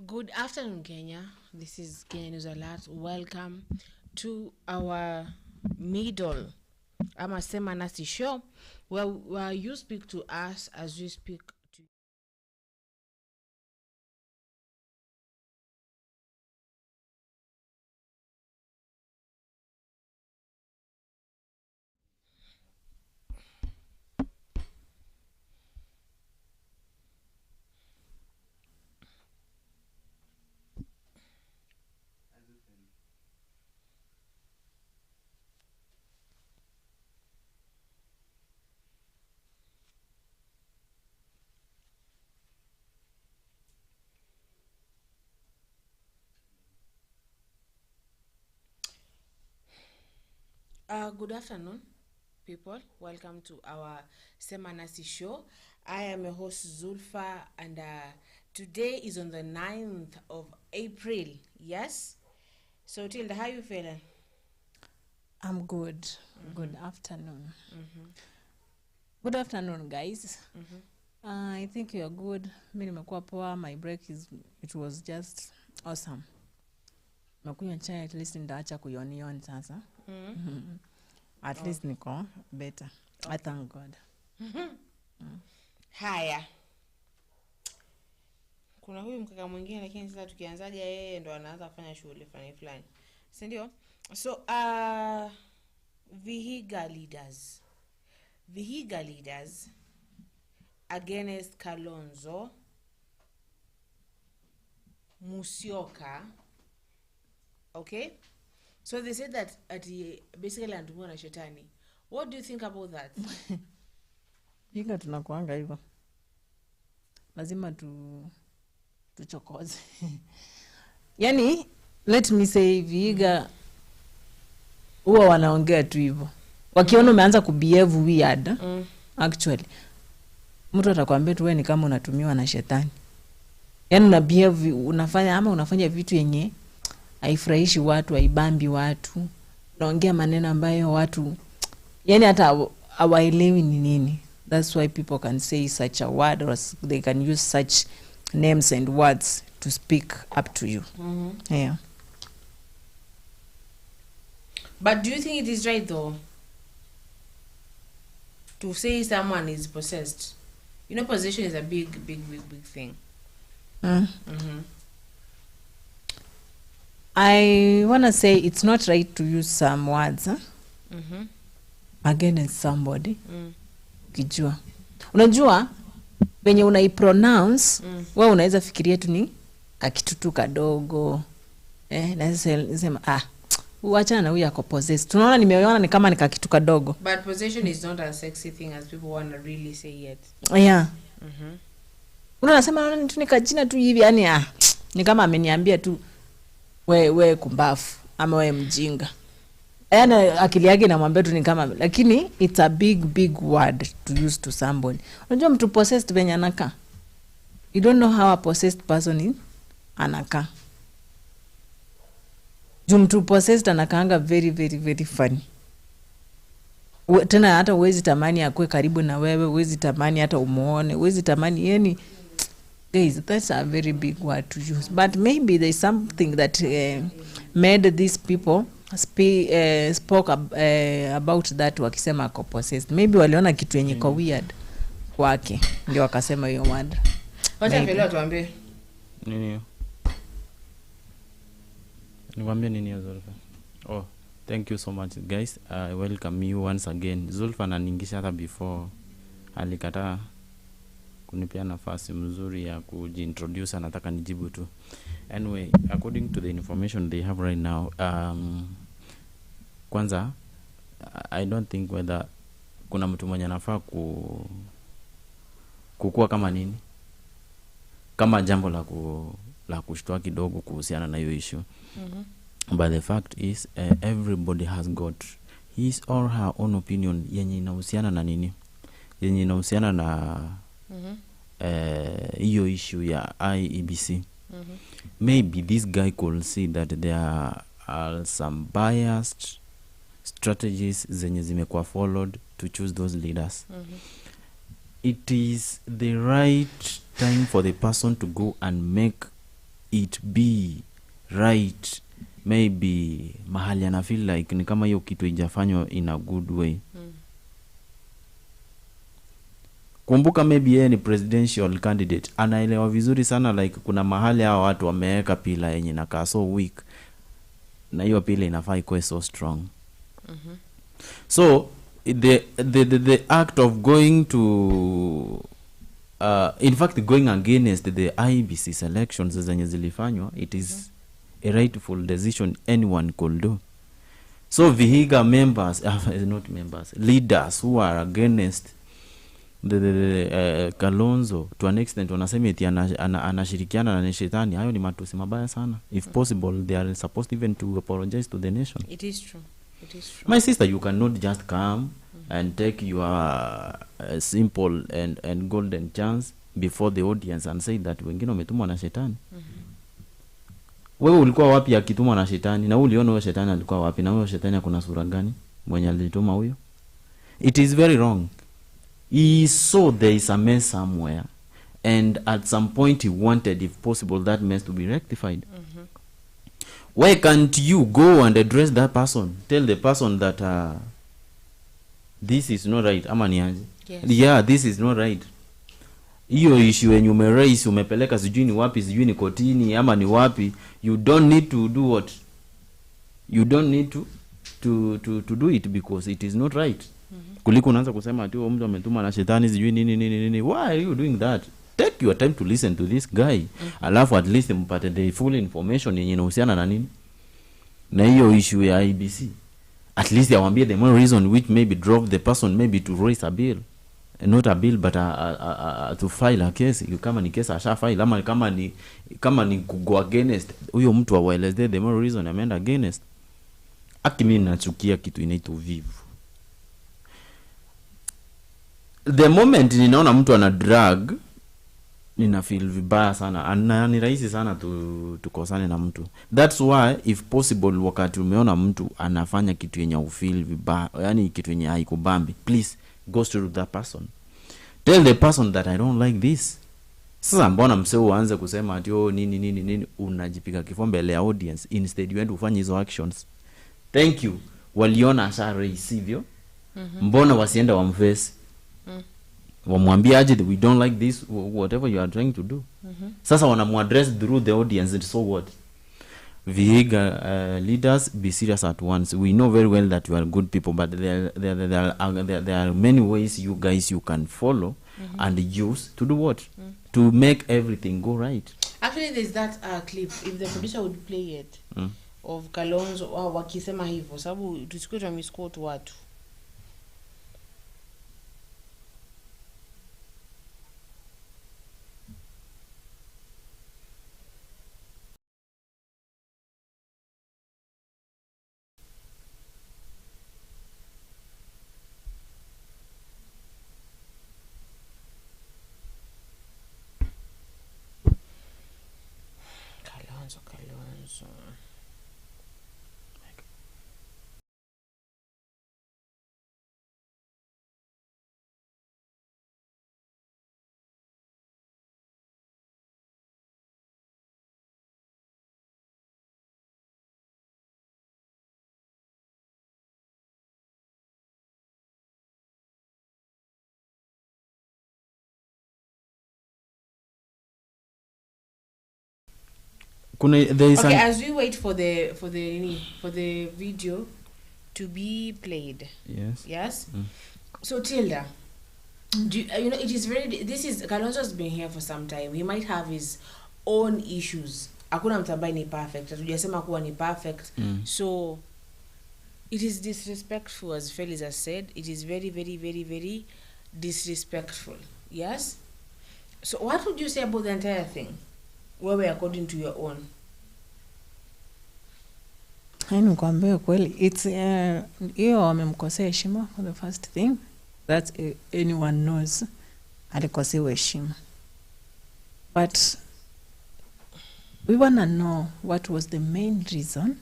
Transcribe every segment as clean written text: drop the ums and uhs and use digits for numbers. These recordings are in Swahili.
Good afternoon, Kenya. This is Kenya News Alert. Welcome to our middle Sema Nasi show, where you speak to us as we speak to you. Good afternoon, people. Welcome to our Sema Nasi show. I am your host Zulfa, and today is on the 9th of April. Yes. So Tilda, how you feeling? I'm good. Good afternoon. Good afternoon, guys. I think you're good. Mimi nimekuwa poa. My break it was just awesome. Nakunywa chai, at least ndaacha kuyonioni sasa. At least niko better. I thank God. Haya. Kuna huyu mkaka mwingine, lakini sasa tukianzaje yeye ndo anaanza kufanya shughuli fulani. Si ndio? So Vihiga leaders against Kalonzo, Musyoka. Okay? So they said that basically antumwa na shetani. What do you think about that? Vihiga tunakuanga hivyo. Lazima tuchokoze. Yani, let me say Vihiga huwa wanaongea tu hivyo. Wakiona umeanza kubehave weird, actually. Mtu atakwambia tu wewe ni kama unatumiwa na shetani. Yani unabehave, unafanya vitu yenye haifurahishi watu, haibambi watu. Unaongea maneno ambayo watu yani hata hawaelewi ni nini. That's why people can say such a word, or they can use such names and words to speak up to you. Yeah. But do you think it is right though to say someone is possessed? You know, possession is a big thing. I want to say it's not right to use some words against somebody. Ukijua. Unajua venye unaipronounce, wewe unaweza fikiria tu ni kakitutu kadogo. Nasema uachana na huyu ako possessed. Tunaona nimeona ni kama ni kakitu kadogo. But possession is not a sexy thing as people want to really say yet. Yeah. Unasema tu ni kajina tu hivi, yani ni kama ameniambia tu we kumbafu ama we mjinga. Yani akili yake inamwambia tu ni kama, lakini it's a big word to use to somebody. Unajua mtu possessed venye anakaa. You don't know how a possessed person is anakaa. Mtu possessed anakaanga very funny. Tena hata uwezi tamani akue karibu na wewe, uwezi tamani hata umuone, uwezi tamani yani. Guys, that's a very big word to use. But maybe there's something that made these people spoke about that wakisema ako possessed. Maybe waliona kitu yenye kwa weird kwake ndio wakasema hiyo word. Wacha mbele tuambie. Nini? Niwaambie nini Zulfa? Oh, thank you so much guys. I welcome you once again. Zulfa ananingisha hata before alikataa kunipea nafasi mzuri ya kujiintroduce, anataka nijibu tu. Anyway, according to the information they have right now, kwanza I don't think whether kuna mtu mwenye anafaa kukua kama nini, kama jambo la kushtua kidogo kuhusiana na hiyo issue. But the fact is everybody has got his or her own opinion yenye inahusiana na nini, yenye inahusiana na hiyo issue ya I.E.B.C. Maybe this guy could see that there are some biased strategies zenye zimekuwa followed to choose those leaders. It is the right time for the person to go and make it be right maybe mahali ana feel like ni kama hiyo kitu ijafanywa in a good way. Kumbuka maybe yeye ni presidential candidate, anaelewa vizuri sana like kuna mahali hao watu wameweka pila yenye inakaa so weak na hiyo pila inafaa ikuwe so strong. So the act of going to in fact going against the I.E.B.C selections zenye zilifanywa, it is a rightful decision anyone could do. So Vihiga members not members, leaders who are against the Kalonzo to an extent wanasema eti anashirikiana na shetani, hayo ni matusi mabaya sana. If possible they are supposed even to apologize to the nation. It is true. It is true. My sister, you cannot just come and take your simple and golden chance before the audience and say that wengine wametumwa na shetani. Wewe ulikuwa wapi akitumwa na shetani? Na uliona huyo shetani alikuwa wapi? Na huyo shetani akuna sura gani mwenye alituma huyo? It is very wrong. He saw there is a mess somewhere, and at some point he wanted, if possible, that mess to be rectified. Why can't you go and address that person? Tell the person that this is not right. Ama ni aje? Yes. Yeah, this is not right. Hiyo issue yenye umeraise umepeleka sijui ni wapi, sijui ni kotini ama ni wapi, you don't need to do what? You don't need to do it because it is not right. Kuliko unaanza kusema ati mtu ametuma na shetani sijui nini. Why are you doing that? Take your time to listen to this guy. Alafu at least mpate the full information yenye inahusiana na nini na hiyo issue ya I.E.B.C. At least yawaambie the more reason which maybe drove the person maybe to raise a bill, not a bill but to file a case. Kama ni case asha file ama kama ni go against huyo mtu awaeleze the more reason ameenda against. Mimi nachukia kitu inaitwa vivu. The moment ninaona mtu ana drag, nina feel vibaya sana. Na ni rahisi sana tukosane na mtu. That's why if possible wakati umeona mtu anafanya kitu yenye ufeel vibaya, yani kitu yenye haikubambi, please go to that person. Tell the person that I don't like this. Sasa mbona mseo uanze kusema ati nini unajipiga kifua mbele ya audience instead you end ufanye hizo actions. Thank you. Waliona ashara isivyo. Mbona wasienda wamface? Wamwambie aje we don't like this whatever you are trying to do. Sasa wanamuaddress through the audience, and so what? Vihiga leaders, be serious at once. We know very well that you are good people, but there are many ways you guys you can follow and use to do what? To make everything go right. Actually, there's that clip, if the producer would play it, of Kalonzo wakisema hivyo, sababu tusikue tumisquote watu. Kalonzo. There is okay, as we wait for the video to be played. Yes. So Tilda, do you know it is very, this is Kalonzo's been here for some time. He might have his own issues. Hakuna mtu ambaye ni perfect. Hatujasema kuwa ni perfect. So it is disrespectful, as Felix has said. It is very, very, very, very disrespectful. Yes. So what would you say about the entire thing? Wewe according to your own. Hainu kwambia kweli, it's hiyo wamemkosea heshima for the first thing that anyone knows, alikosewa heshima. But we wanna know what was the main reason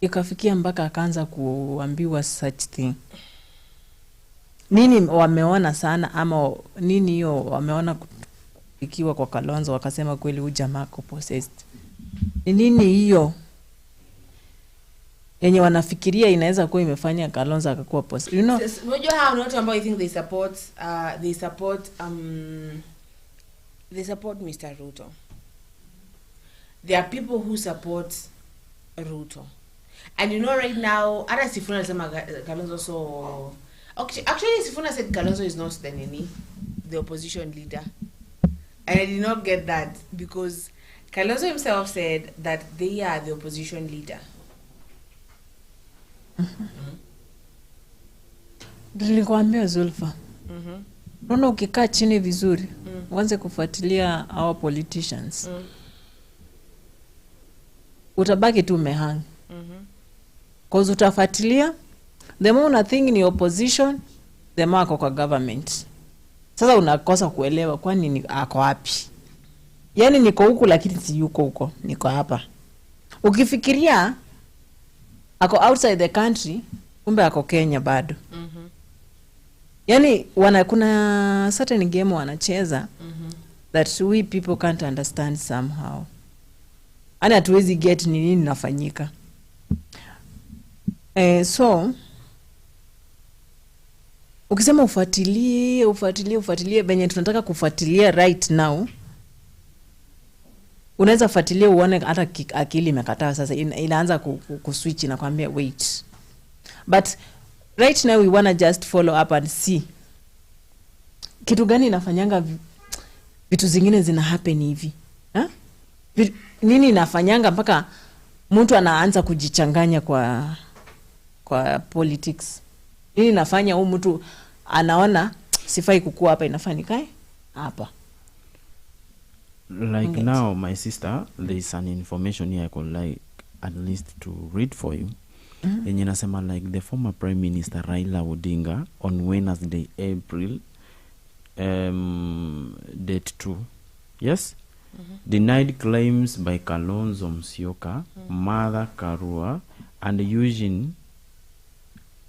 ikafikia mpaka akaanza kuambiwa such thing. Nini wameona sana ama nini hiyo wameona ikiwa kwa Kalonzo wakasema kweli huyu jamaa ko possessed. Ni nini hiyo yenye wanafikiria inaweza kuwa imefanya Kalonzo akakuwa possessed? You know, unajua hao watu ambao I think they support Mr. Ruto. There are people who support Ruto. And you know right now, hata Sifuna alisema Kalonzo so... Okay, actually Sifuna said Kalonzo is not the opposition leader. And I did not get that because Kalonzo himself said that they are the opposition leader. Nilikwambia Zulfa. Unaona ukikaa chini vizuri, uanze kufuatilia our politicians. Utabaki tu umehang. Cause utafuatilia, the more una think ni opposition, the more ako kwa government. Sasa unakosa kuelewa kwani ni ako wapi. Yaani niko huku lakini si yuko huko, niko hapa. Ukifikiria ako outside the country, kumbe ako Kenya bado. Yaani kuna certain game wanacheza that we people can't understand somehow. Ana hatuwezi get ni nini nafanyika. So ukisema ufuatilie benye tunataka kufuatilia right now, unaweza fuatilia uone hata akili imekataa sasa, inaanza kuswitch na kwambia wait. But right now we wanna just follow up and see kitu gani inafanyanga vitu zingine zina happen hivi. Nini inafanyanga mpaka mtu anaanza kujichanganya kwa politics. Nini inafanya huyu mtu anaona sifai kukua hapa, inafanyika hapa. Like now, my sister, there is an information here I could like at least to read for you. Yenye nasema like the former Prime Minister Raila Odinga on Wednesday, April date 2, yes, denied claims by Kalonzo Musyoka, Martha Karua, and Eugene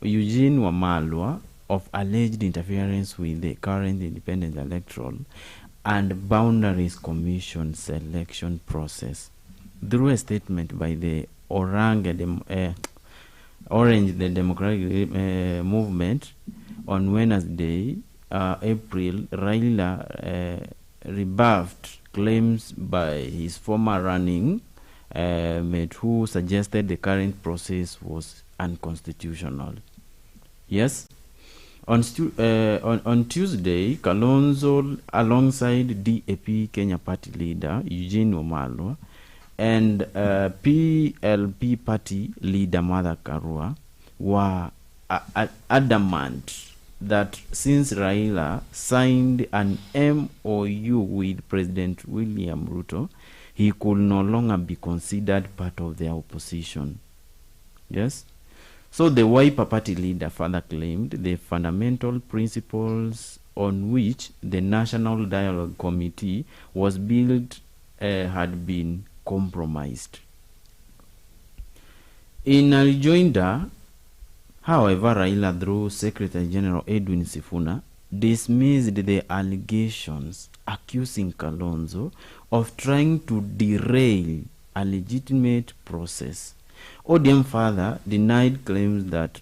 Wamalwa of alleged interference with the current Independent Electoral and Boundaries Commission selection process. Through a statement by the Orange the Democratic Movement on Wednesday, April, Raila rebuffed claims by his former running mate who suggested the current process was unconstitutional. Yes. On Tuesday, Kalonzo, alongside DAP Kenya Party leader Eugene Wamalwa and PLP Party leader Martha Karua, were adamant that since Raila signed an MOU with President William Ruto, he could no longer be considered part of the opposition. Yes? So the Wiper Party leader further claimed the fundamental principles on which the National Dialogue Committee was built had been compromised. In a rejoinder, however, Raila, through Secretary General Edwin Sifuna, dismissed the allegations accusing Kalonzo of trying to derail a legitimate process. ODM further denied claims that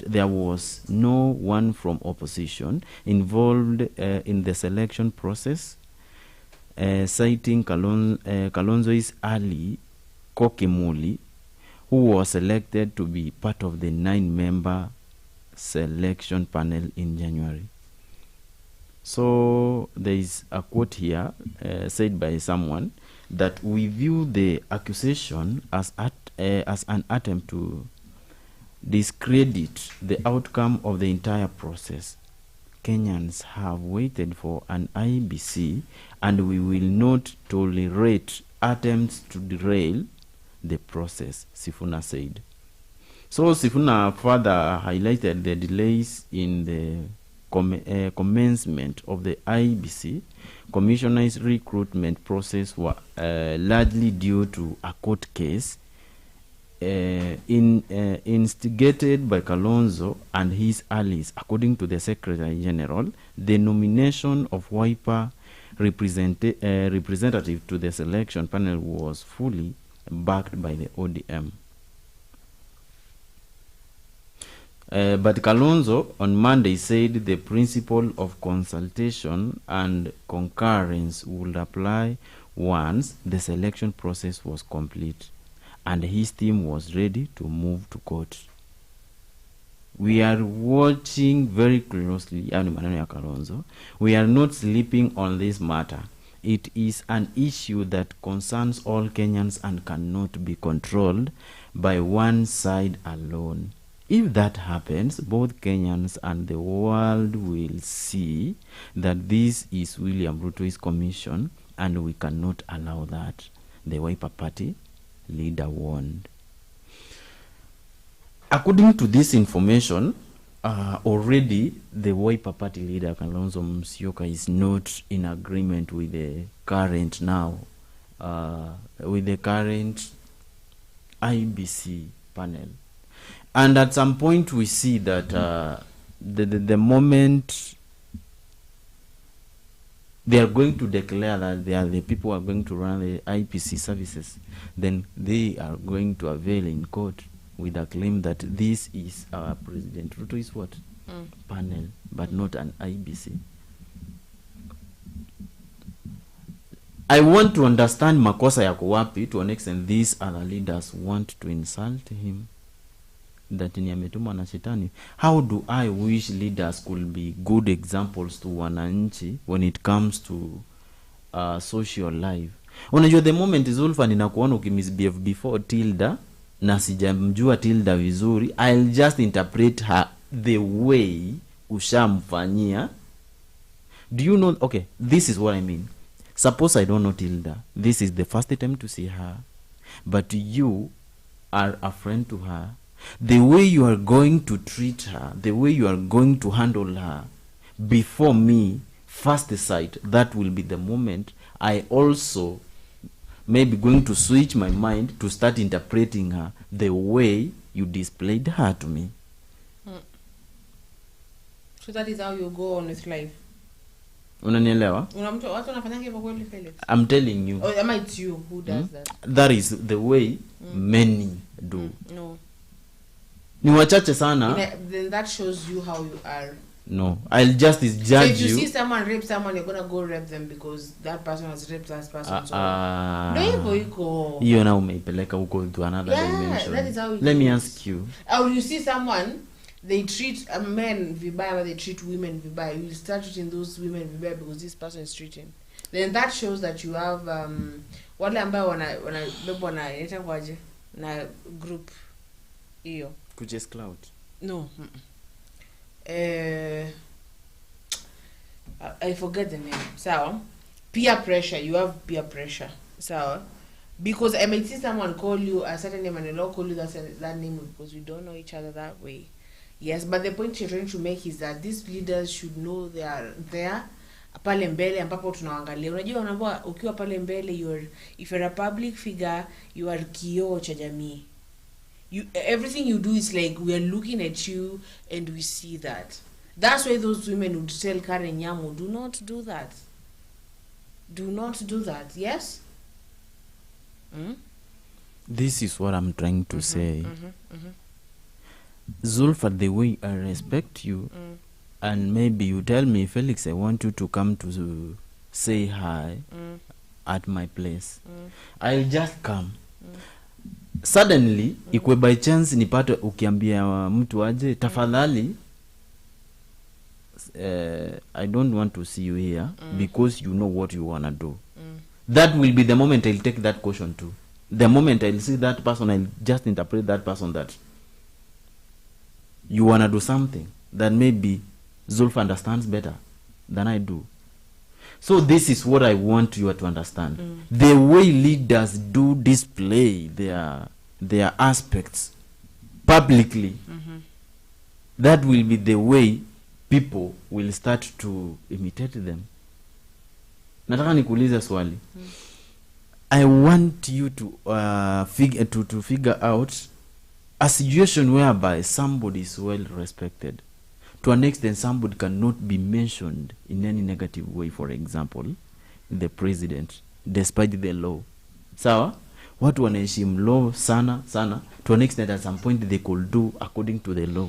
there was no one from opposition involved in the selection process, citing Kalonzo's ally Kokimuli, who was selected to be part of the 9-member selection panel in January. So there is a quote here said by someone that we view the accusation as an attempt to discredit the outcome of the entire process. Kenyans have waited for an I.E.B.C, and we will not tolerate attempts to derail the process, Sifuna said. So Sifuna further highlighted the delays in the commencement of the I.E.B.C commissioner's recruitment process were largely due to a court case instigated by Kalonzo and his allies. According to the Secretary General, the nomination of Wiper representative to the selection panel was fully backed by the ODM. But Kalonzo on Monday said the principle of consultation and concurrence would apply once the selection process was complete and his team was ready to move to court. We are watching very closely, Kalonzo. We are not sleeping on this matter. It is an issue that concerns all Kenyans and cannot be controlled by one side alone. If that happens, both Kenyans and the world will see that this is William Ruto's commission and we cannot allow that, the Wiper Party leader warned. According to this information, already the Wiper Party leader Kalonzo Musyoka is not in agreement with the current I.E.B.C panel. And at some point we see that the moment they are going to declare that they are the people who are going to run the I.E.B.C services, then they are going to avail in court with a claim that this is our President Ruto's what? Panel, but not an I.E.B.C. I want to understand makosa yako wapi to an extent these other leaders want to insult him. That ni ametumwa na shetani. How do I wish leaders could be good examples to wananchi when it comes to social life? Unajua the moment Zulfa ninakuona ukimisbehave before Tilda na sijamjua Tilda vizuri, I'll just interpret her the way ushamfanyia. Do you know? Okay, this is what I mean. Suppose I don't know Tilda. This is the first time to see her, but you are a friend to her. The way you are going to treat her, the way you are going to handle her before me, first sight, that will be the moment I also maybe going to switch my mind to start interpreting her the way you displayed her to me. So that is how you go on with life. Unanielewa? I'm telling you. Oh, am it you who does that? That is the way many do. No. Ni wachache sana. Then that shows you how you are. No, I'll just judge so if you you. See someone rape someone, you're gonna go rape them because that person has raped that person. No, you na umeipeleka huko to another dimension. That is how Let me ask you. Or you see someone, they treat men vibaya, but they treat women vibaya. You start treating those women vibaya because this person is treating. Then that shows that you have wale ambao wana inaita kwaje na group hiyo. Kujes cloud. No. I forget the name. So, peer pressure. You have peer pressure. So, because I might see someone call you a certain name and they'll call you that name because we don't know each other that way. Yes, but the point you're trying to make is that these leaders should know they are there. Pale mbele ambapo tunaangalia. Unajua unaambia ukiwa pale mbele if you're a public figure, you are kioo cha jamii. Everything you do is like we are looking at you and we see that. That's why those women would tell Karen Nyamu, do not do that. Do not do that. Yes? This is what I'm trying to say. Zulfa, the way I respect you, and maybe you tell me, Felix, I want you to come to say hi at my place. I'll just come. Suddenly, ikwe by chance nipate ukiambia mtu aje, tafadhali, I don't want to see you here because you know what you want to do. That will be the moment I'll take that caution too. The moment I'll see that person, I'll just interpret that person that you want to do something that maybe Zulfa understands better than I do. So this is what I want you to understand. The way leaders do display their aspects publicly, that will be the way people will start to imitate them. Nataka nikuulize swali. I want you to figure out a situation whereby somebody is well respected, to an extent somebody cannot be mentioned in any negative way, for example, the president, despite the law. Sawa? Watu wanaheshimu law sana, to an extent at some point they could do according to the law.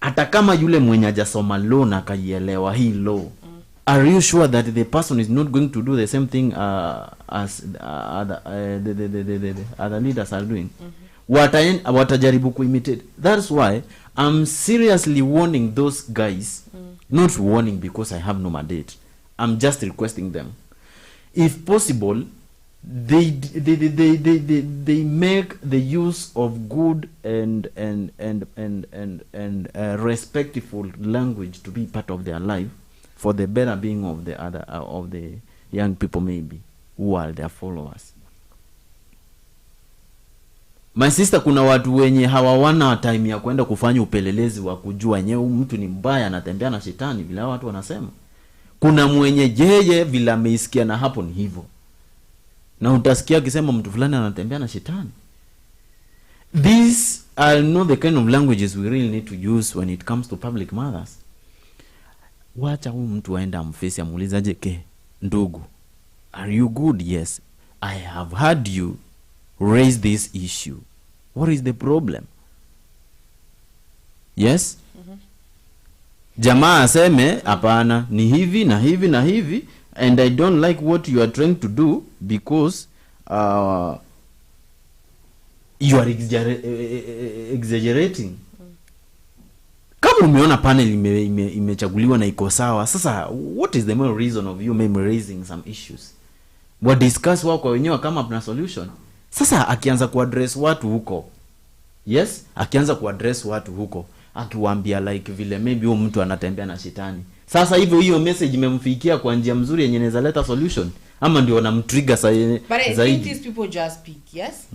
Hata kama yule mwenye hajasoma law na akaielewa hii law, are you sure that the person is not going to do the same thing as other leaders are doing? Watajaribu kuimitate. That's why I'm seriously warning those guys, not warning because I have no mandate. I'm just requesting them, if possible, they make the use of good and respectful language to be part of their life, for the better being of the other of the young people maybe who are their followers. My sister, kuna watu wenye hawawana time ya kwenda kufanya upelelezi wa kujua yenyewe mtu ni mbaya anatembea na shetani vile watu wanasema. Kuna mwenye yeye vile ameisikia na hapo ni hivyo, na utasikia akisema mtu fulani anatembea na shetani. These are not the kind of languages we really need to use when it comes to public matters. Wacha huyu mtu aenda amfesi amuulizaje, ke ndugu, are you good? Yes, I have heard you raise this issue. What is the problem? Yes? Jamaa aseme hapana, ni hivi na hivi na hivi, and I don't like what you are trying to do because you are exaggerating. Kama umeona panel imechaguliwa na iko sawa, sasa what is the main reason of you maybe raising some issues? Wa discuss wao kwa wenyewe kama kuna solution. Sasa akianza kuaddress watu huko, yes, akianza kuaddress watu huko, akiwaambia like vile maybe huyo mtu anatembea na shetani, sasa hivyo hiyo message imemfikia kwa njia mzuri yenye inaweza leta solution, ama ndio wanamtrigger zaidi? But I think these people just speak, yes?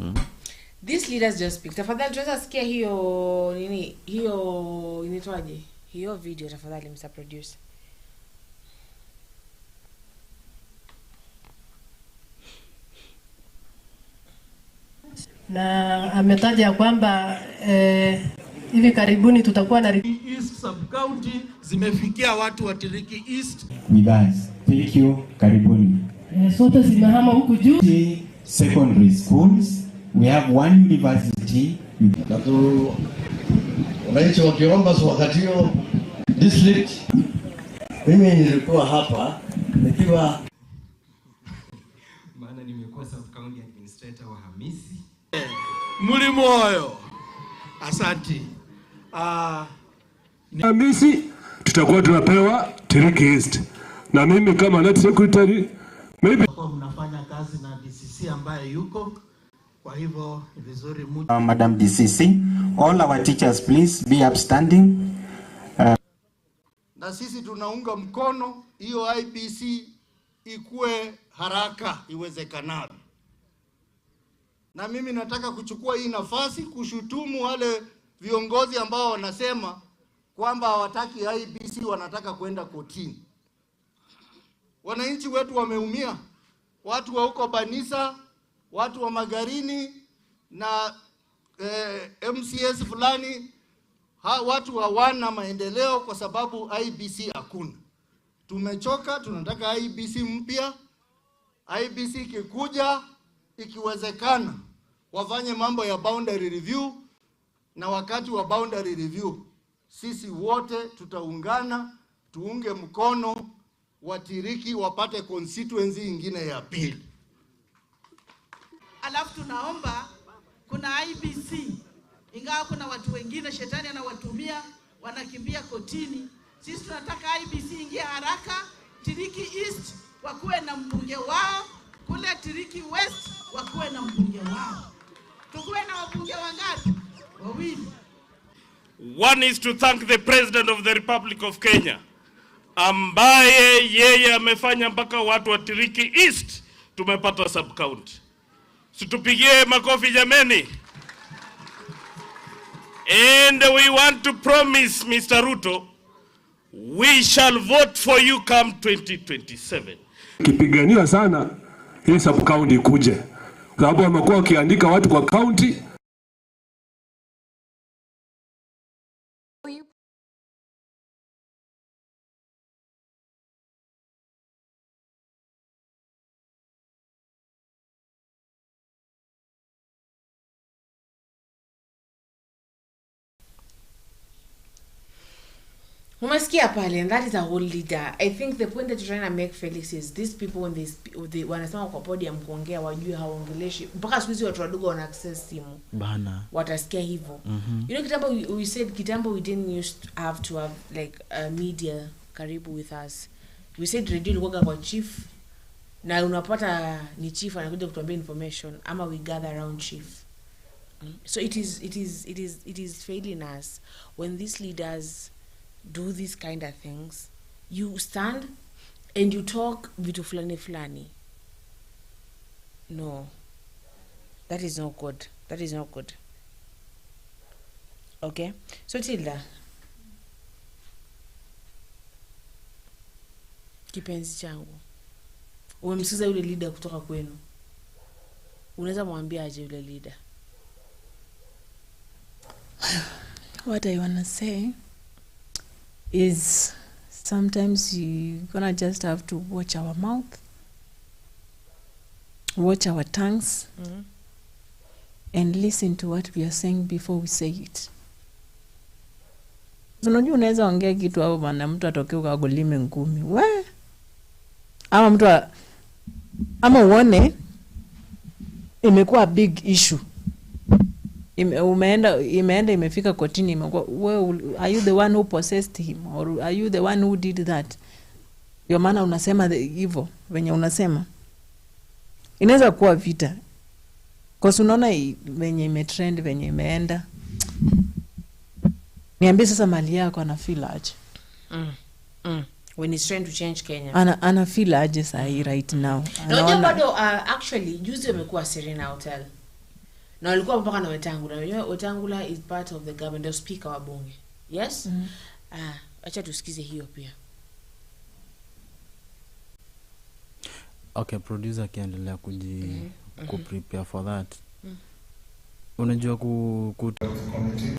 These leaders just speak. Tafadhali tunaweza sikia hiyo nini, hiyo inaitwaje, hiyo video tafadhali Mr. Producer. Na ametaja kwamba hivi karibuni tutakuwa na East sub county zimefikia watu wa Tiriki East. Guys, thank you, karibuni. Sote zimehama huku juu. Secondary schools, we have one university. Natu wananchi wakiomba wakati hiyo district, mimi nilikuwa hapa nikiwa maana nimekuwa sub county administrator wa Hamisi. Mulimoyo. Asante. Hamisi tutakuwa tunapewa Tiriki East. Na mimi kama net secretary maybe mnafanya kazi na DCC ambaye yuko. Kwa hivyo ni vizuri Madam DCC, all our teachers please be upstanding. Na sisi tunaunga mkono hiyo I.E.B.C ikue haraka iwezekanavyo. Na mimi nataka kuchukua hii nafasi kushutumu wale viongozi ambao wanasema kwamba hawataki I.E.B.C, wanataka kwenda kotini. Wananchi wetu wameumia, watu wa huko Banisa, watu wa Magarini na MCS fulani, watu hawana maendeleo kwa sababu I.E.B.C hakuna. Tumechoka, tunataka I.E.B.C mpya. I.E.B.C kikuja, ikiwezekana wafanye mambo ya boundary review, na wakati wa boundary review sisi wote tutaungana tuunge mkono Watiriki wapate constituency ingine ya pili. Alafu tunaomba kuna I.E.B.C, ingawa kuna watu wengine shetani anawatumia wanakimbia kotini, sisi tunataka I.E.B.C ingie haraka. Tiriki East wakuwe na mbunge wao, kule Tiriki West wakuwe na mbunge wao. Tukuwe na wabunge wangapi? Wawili. One is to thank the President of the Republic of Kenya, ambaye yeye amefanya mpaka watu wa Tiriki East tumepata sub county. Situpigie makofi jameni. And we want to promise Mr. Ruto, we shall vote for you come 2027. Kipigania sana hii sub county kuje, sababu wamekuwa wakiandika watu kwa county Umesikia pale, and that is a whole leader. I think the point that you're trying to make, Felix, is these people when they wanasema kwa podium kuongea wajue hawaongeleshi. Mpaka siku hizi watu wadogo wana access simu. Bana. Watasikia hivyo. You know kitambo we said kitambo we didn't used to have like media karibu with us. We said radio ilikuwa kwa chief na unapata ni chief anakuja kutuambia information ama we gather around chief. So it is failing us when these leaders do these kind of things. You stand and you talk vitu fulani. No, that is not good. That is not good. Okay, so Tilda, kipenzi changu, umemsikiza yule leader kutoka kwenu, unaweza mwambia aje yule leader? What I wanna say is sometimes you're gonna just have to watch our mouth, watch our tongues, and listen to what we are saying before we say it. Unajua unaweza ongea kitu hapo bana, mtu atokee ukagolime ngumi we, ama mtu ama uone imekuwa big issue, imefika kotini, imekuwa wewe, are you the one who possessed him or are you the one who did that? Ndio maana unasema hivyo venye unasema, inaweza kuwa vita kwa unaona venye imetrend, venye imeenda. Niambie sasa mali yako ana feel aje? When he's trying to change Kenya. Ana feel aje sahi right now? No, bado actually juzi wamekuwa Serena Hotel. Na walikuwa mpaka na Wetangula. Unajua Wetangula is part of the government, the speaker wa bunge. Yes? Acha tusikize hiyo pia. Okay, producer kiendelea ku prepare for that. Unajua ku committee,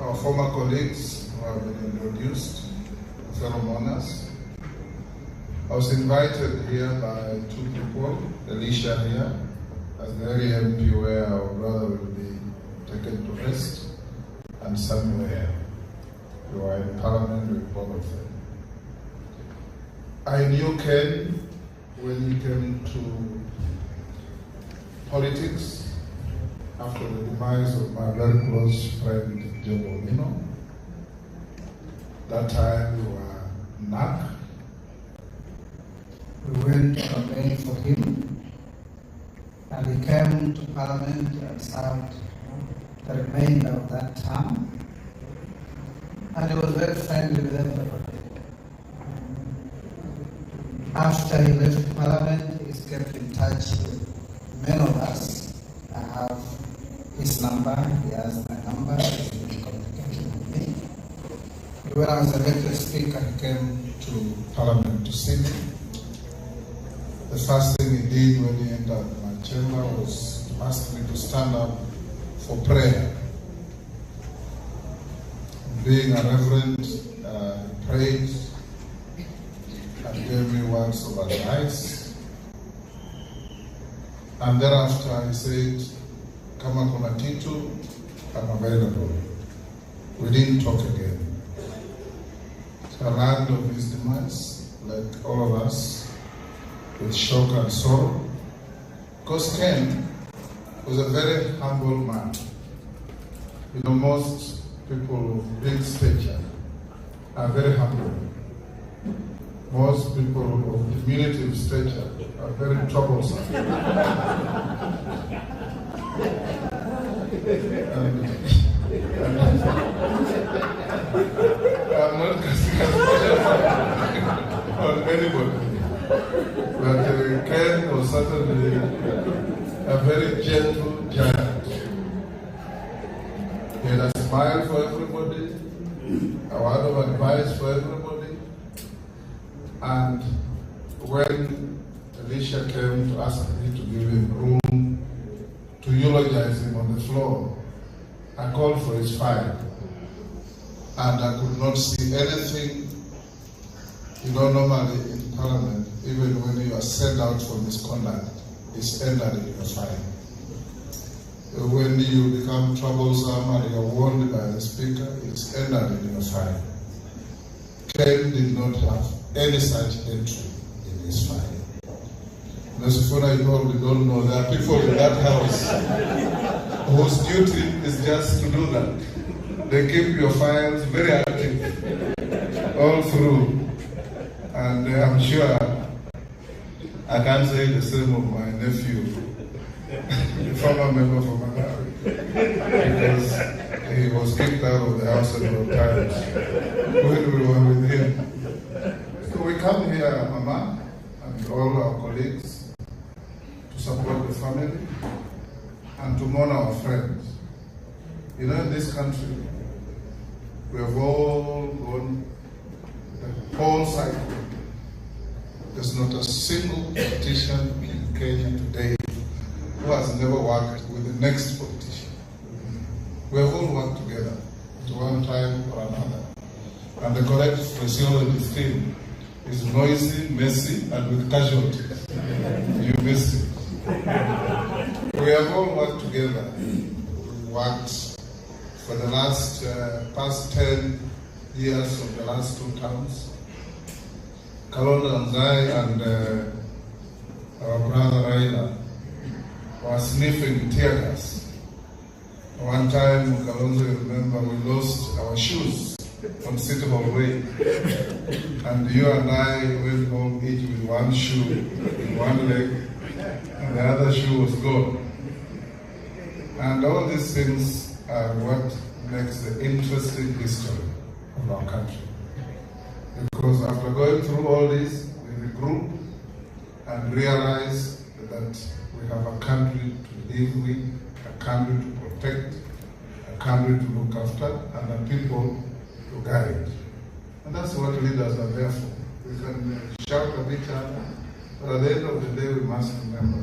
our former colleagues who have been introduced, fellow mourners. I was invited here by two people, Elisha here, as the area MP where our brother will be taken to rest, and somewhere you are in Parliament with both of them. I knew Ken when he came to politics after the demise of my very close friend Joe Omino. That time we were NAC. We went to campaign for him, and he came to Parliament and served the remainder of that term. And he was very friendly with everybody. After he left Parliament, he kept in touch with many of us. I have his number, he has my number, he's in communication with me. When I was elected speaker, he came to Parliament to see me. The first thing he did when he entered my chamber was to ask me to stand up for prayer. Being a reverend, he prayed and gave me words of advice. And thereafter he said, kama kuna kitu, I'm available. We didn't talk again. So I learned of his demise, like all of us, with shock and sorrow. Because Ken was a very humble man. You know, most people of big stature are very humble. Most people of diminutive stature are very troublesome. I'm not casting on anybody, but Ken was certainly a very gentle giant. He had a smile for everybody, a word of advice for everybody, and when Elisha came to ask me to give him room to eulogize him on the floor, I called for his file, and I could not see anything. You know, normally in Parliament, even when you are sent out for misconduct, it's entered in your file. When you become troublesome and you're warned by the speaker, it's entered in your file. Ken did not have any such entry in his file. Mr. Funa, you probably don't know, there are people in that house whose duty is just to do that. They keep your files very active all through. And I'm sure I can't say the same of my nephew, the former member for Malawi, because he was kicked out of the house a number of times when we were with him. So we come here, Mama, and all our colleagues, to support the family and to mourn our friends. You know, in this country, we have all gone the whole cycle. There's not a single politician in Kenya today who has never worked with the next politician. We have all worked together at one time or another. And the correct phraseology still is noisy, messy, and with casualties. You missed it. We have all worked together. We worked for the past 10 years of the last 2 terms. Kalonzo and our brother Raila were sniffing tear gas. One time, Kalonzo, you remember, we lost our shoes on City Hall Way. And you and I went home each with one shoe in one leg, and the other shoe was gone. And all these things are what makes the interesting history of our country. Because after going through all this, we regroup and realize that we have a country to live with, a country to protect, a country to look after, and a people to guide. And that's what leaders are there for. We can shout at each other, but at the end of the day, we must remember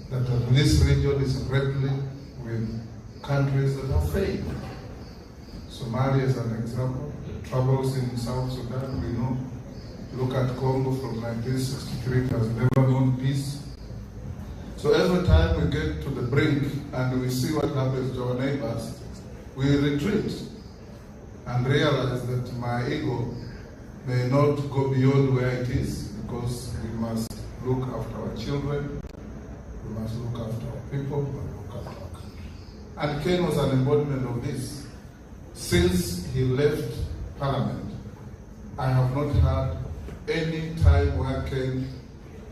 that this region is riddled with countries that have failed. Somalia is an example. Troubles in South Sudan, we know. Look at Congo from 1963, it has never known peace. So every time we get to the brink and we see what happens to our neighbors, we retreat and realize that my ego may not go beyond where it is, because we must look after our children, we must look after our people, we must look after our country. And Ken was an embodiment of this. Since he left Parliament, I have not had any time where Ken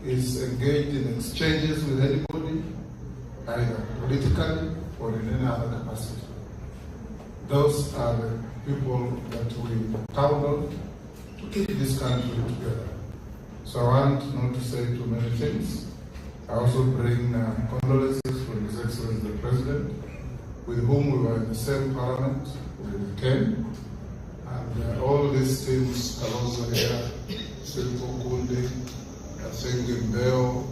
is engaged in exchanges with anybody, either politically or in any other capacity. Those are the people that we count on to keep this country together. So I want not to say too many things. I also bring condolences from His Excellency the President, with whom we were in the same Parliament, with Ken. And all these teams, Kalonzo here, Silko Kundi, I think in Beo,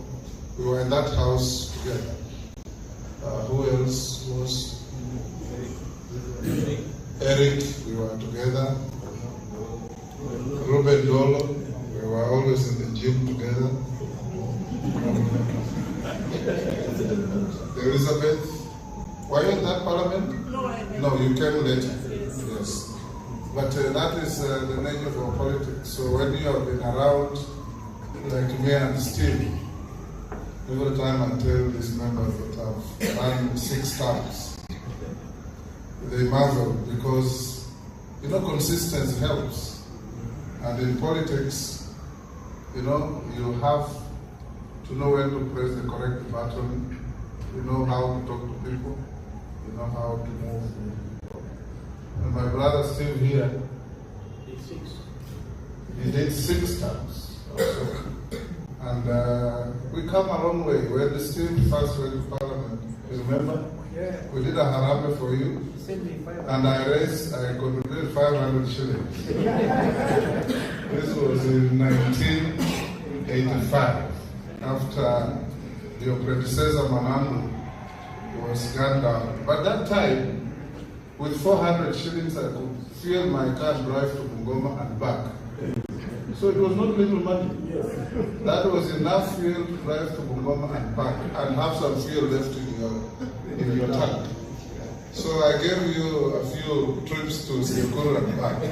we were in that house together. Who else was? Eric, we were together. Ruben Dolo, we were always in the gym together. Elizabeth, were you in that Parliament? No, you came later. Yes. But that is the nature of our politics. So when you have been around, like me and Steve, every time I tell these members that I've run 6 terms, they marvel, because, you know, consistency helps. And in politics, you know, you have to know when to press the correct button, you know how to talk to people, you know how to move with people. And my brother Steve here, he did 6 terms also. And we come a long way. When the Steve first went to Parliament, you remember? Yeah. We did a harambe for you. And I contributed 500 shillings. This was in 1985, after your predecessor Manangu was gunned down. But that time, with 400 shillings, I could fuel my car, drive to Bungoma and back. So it was not little money. That was enough fuel to drive to Bungoma and back, and have some fuel left in your tank. So I gave you a few trips to Sekuru and back.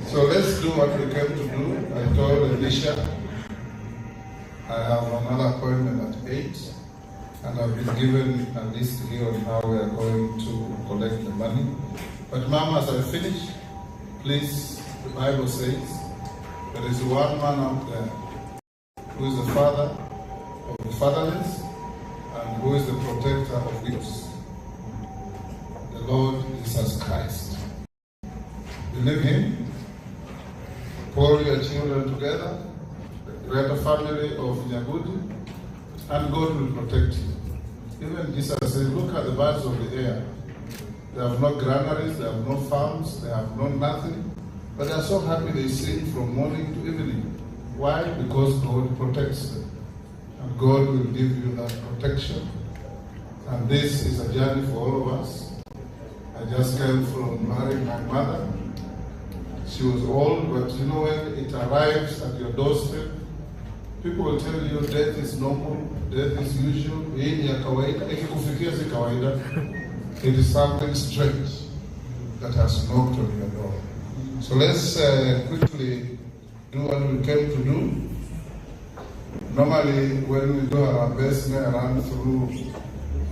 So let's do what we came to do. I told Elisha I have another appointment at 8, and I've been given a list here on how we are going to collect the money. But Mama, as I finish, please, the Bible says, there is one man out there who is the father of the fatherless and who is the protector of widows. The Lord Jesus Christ. Believe him, pull your children together, create a family of Nyagudi, and God will protect you. Even Jesus said, look at the birds of the air. They have no granaries, they have no farms, they have no nothing, but they are so happy they sing from morning to evening. Why? Because God protects them. And God will give you that protection. And this is a journey for all of us. I just came from marrying my mother. She was old, but you know, when it arrives at your doorstep, people will tell you death is normal, death is usual, hii ni ya kawaida, ikikufikia si kawaida. It is something strange that has knocked on your door. So let's quickly do what we came to do. Normally, when we do our best, we run through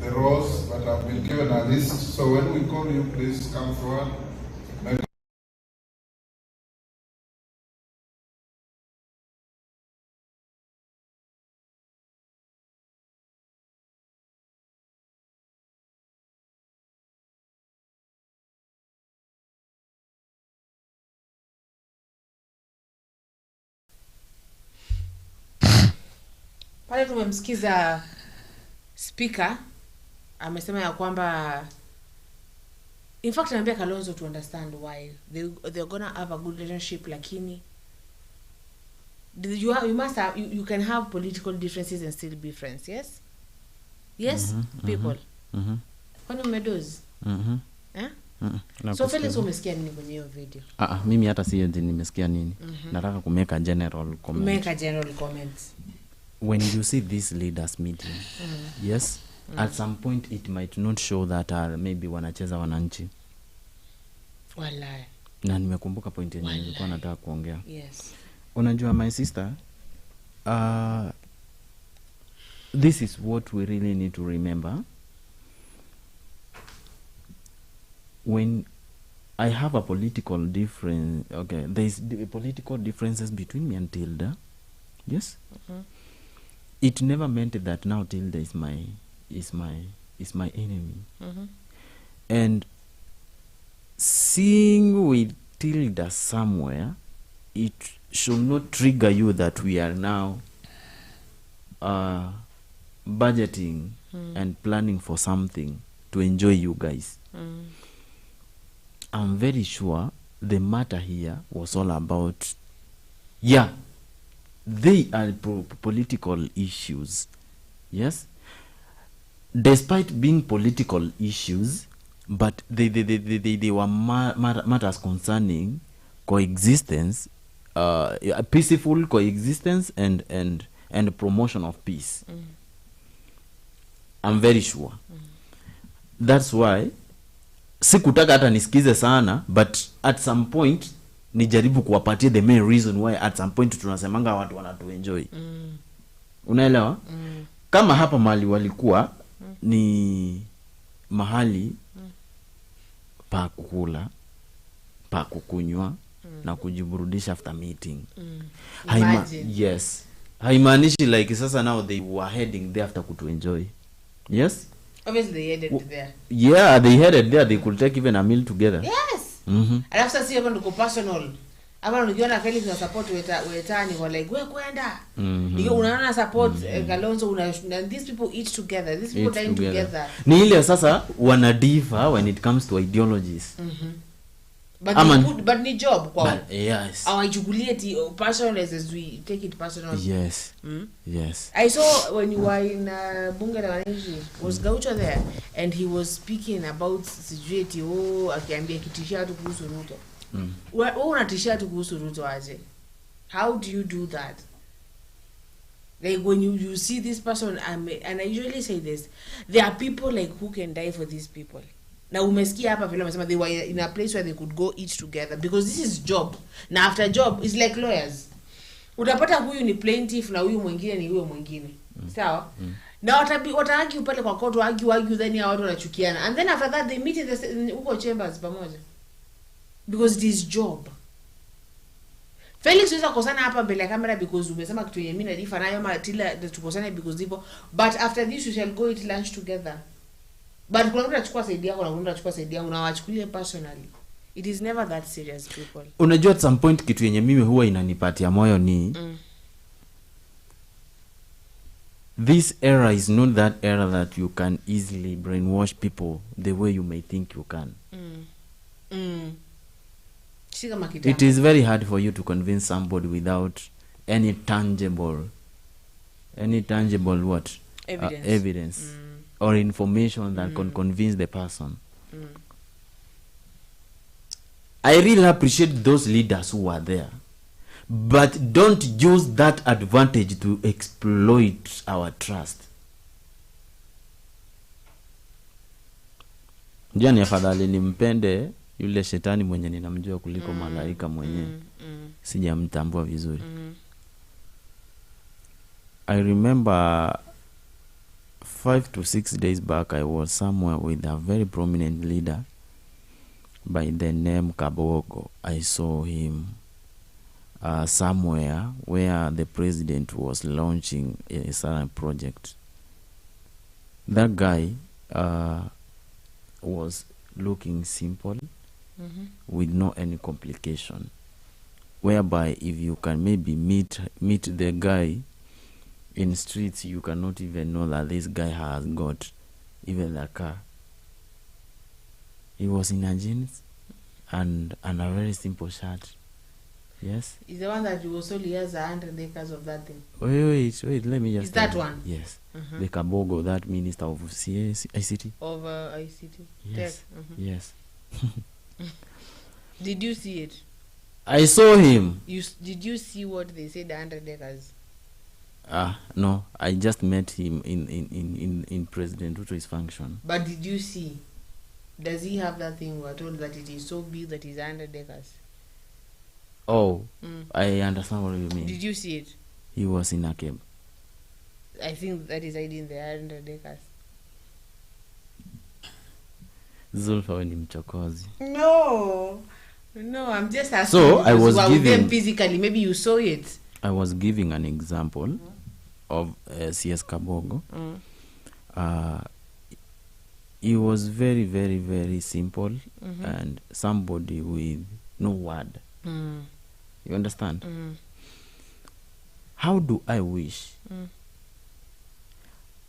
the rows, but I've been given a list. So when we call you, please come forward. Pale tumemsikiza speaker amesema ya kwamba, in fact naambia Kalonzo to understand why they're gonna have a good relationship, lakini you must have, you can have political differences and still be friends. Yes, yes, people. Kwani umedozi? Eh? So Felix, umesikia nini kwenye hiyo video? Mimi hata si eti nimesikia nini. Nataka kumeka general comment. Make a general comment. When you see this leaders meeting, yes, at some point it might not show that maybe wanacheza wananchi. Wallahi. Na nimekumbuka point yenye nilikuwa nataka kuongea. Yes. Unajua my sister, this is what we really need to remember. When I have a political difference, okay, there's political differences between me and Tilda. Yes. It never meant that now Tilda is my enemy. And seeing with Tilda somewhere, it should not trigger you that we are now budgeting and planning for something to enjoy you guys. I'm very sure the matter here was all about, they are political issues. Yes, despite being political issues, but they were matters concerning coexistence, peaceful coexistence and promotion of peace. I'm very sure. That's why sikutaka hata nisikize sana, but at some point nijaribu kuwapatia the main reason why at some point tunasemanga watu wanatu enjoy. Unaelewa? Kama hapa mahali walikuwa ni mahali pa kukula, pa kukunywa na kujiburudisha after meeting. Yes. Haimaanishi like sasa now they were heading there after kutu enjoy. Yes? Obviously they headed there. Yeah, they headed there. They could take even a meal together. Yes. Alafu sasa hiyo ndo personal. Hapa unajiona Felix na support wetani wa like wewe kwenda. Ndio unaona support Kalonzo and these people eat together. These people dine together. Ni ile sasa wana differ when it comes to ideologies. But ni job kwa. Yes. Hawaichukulie personal as we take it personal. Yes. Yes. I saw when you were in bunge la wananchi, was Gaucho there, and he was speaking about situation akiambia kitishia tu kuhusu Ruto. Wewe unatishia tu kuhusu Ruto aje? How do you do that? Like when you see this person, and I usually say this, there are people like who can die for these people. na umesikia hapa vile wamesema they were in a place where they could go eat together because this is job, na after job is like lawyers, utapata huyu ni plaintiff na huyu mwingine ni huyo mwingine, sawa? Na wataargue pale kwa court, argue then ya watu wanachukiana, and then after that they meet in huko chambers pamoja because it is job. Felix unaweza kukosana hapa mbele ya kamera because umesema kitu yenye mimi nadifa nayo, ama Tila tukosana because hivyo, but after this we shall go eat lunch together. But kuna mtu anachukua side yako na kuna mtu anachukua side yangu na wachukulie personally. It is never that serious, people. Unajua at some point kitu yenye mimi huwa inanipatia moyo ni this era is not that era that you can easily brainwash people the way you may think you can. It is very hard for you to convince somebody without any tangible what? Evidence. Or information that can convince the person. I really appreciate those leaders who are there, but don't use that advantage to exploit our trust. Jani afadhali nimpende yule shetani mwenye ninamjua kuliko malaika mwenye sijamtambua vizuri. I remember 5 to 6 days back I was somewhere with a very prominent leader by the name Kabogo. I saw him somewhere where the president was launching a certain project. That guy was looking simple with no any complication, whereby if you can maybe meet the guy in streets, you cannot even know that this guy has got even a car. He was in a jeans and a very simple shirt. Yes. Is the one that you also has 100 acres of that thing? Wait, let me just. Is that one? Yes. The Kabogo, that minister of ICT. Of ICT. Yes. Yes. Did you see it? I saw him. Did you see what they said 100 acres? No, I just met him in President Ruto's function. But did you see? Does he have that thing we're told that it is so big that it's 100 acres? Oh, I understand what you mean. Did you see it? He was in a cab. I think that is hiding the 100 acres. Zulfa ni mchokozi. No, I'm just asking. So I was giving them physically. Maybe you saw it. I was giving an example of CS Kabogo. He was very, very, very simple and somebody with no word. You understand? How do I wish?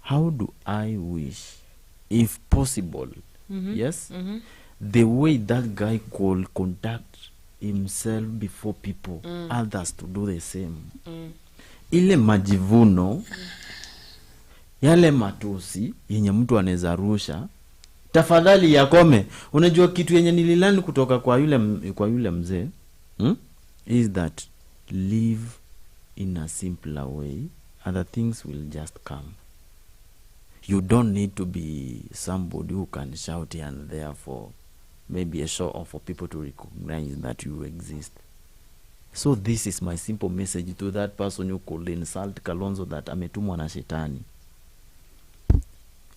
How do I wish, if possible, yes, the way that guy could conduct himself before people, others to do the same. Ile majivuno, yale matusi yenye mtu anaweza rusha, tafadhali yakome. Unajua kitu yenye nililani kutoka kwa yule mzee, is that live in a simpler way, other things will just come. You don't need to be somebody who can shout here and there for maybe a show or for people to recognize that you exist. So this is my simple message to that person who could insult Kalonzo that ametumwa na shetani.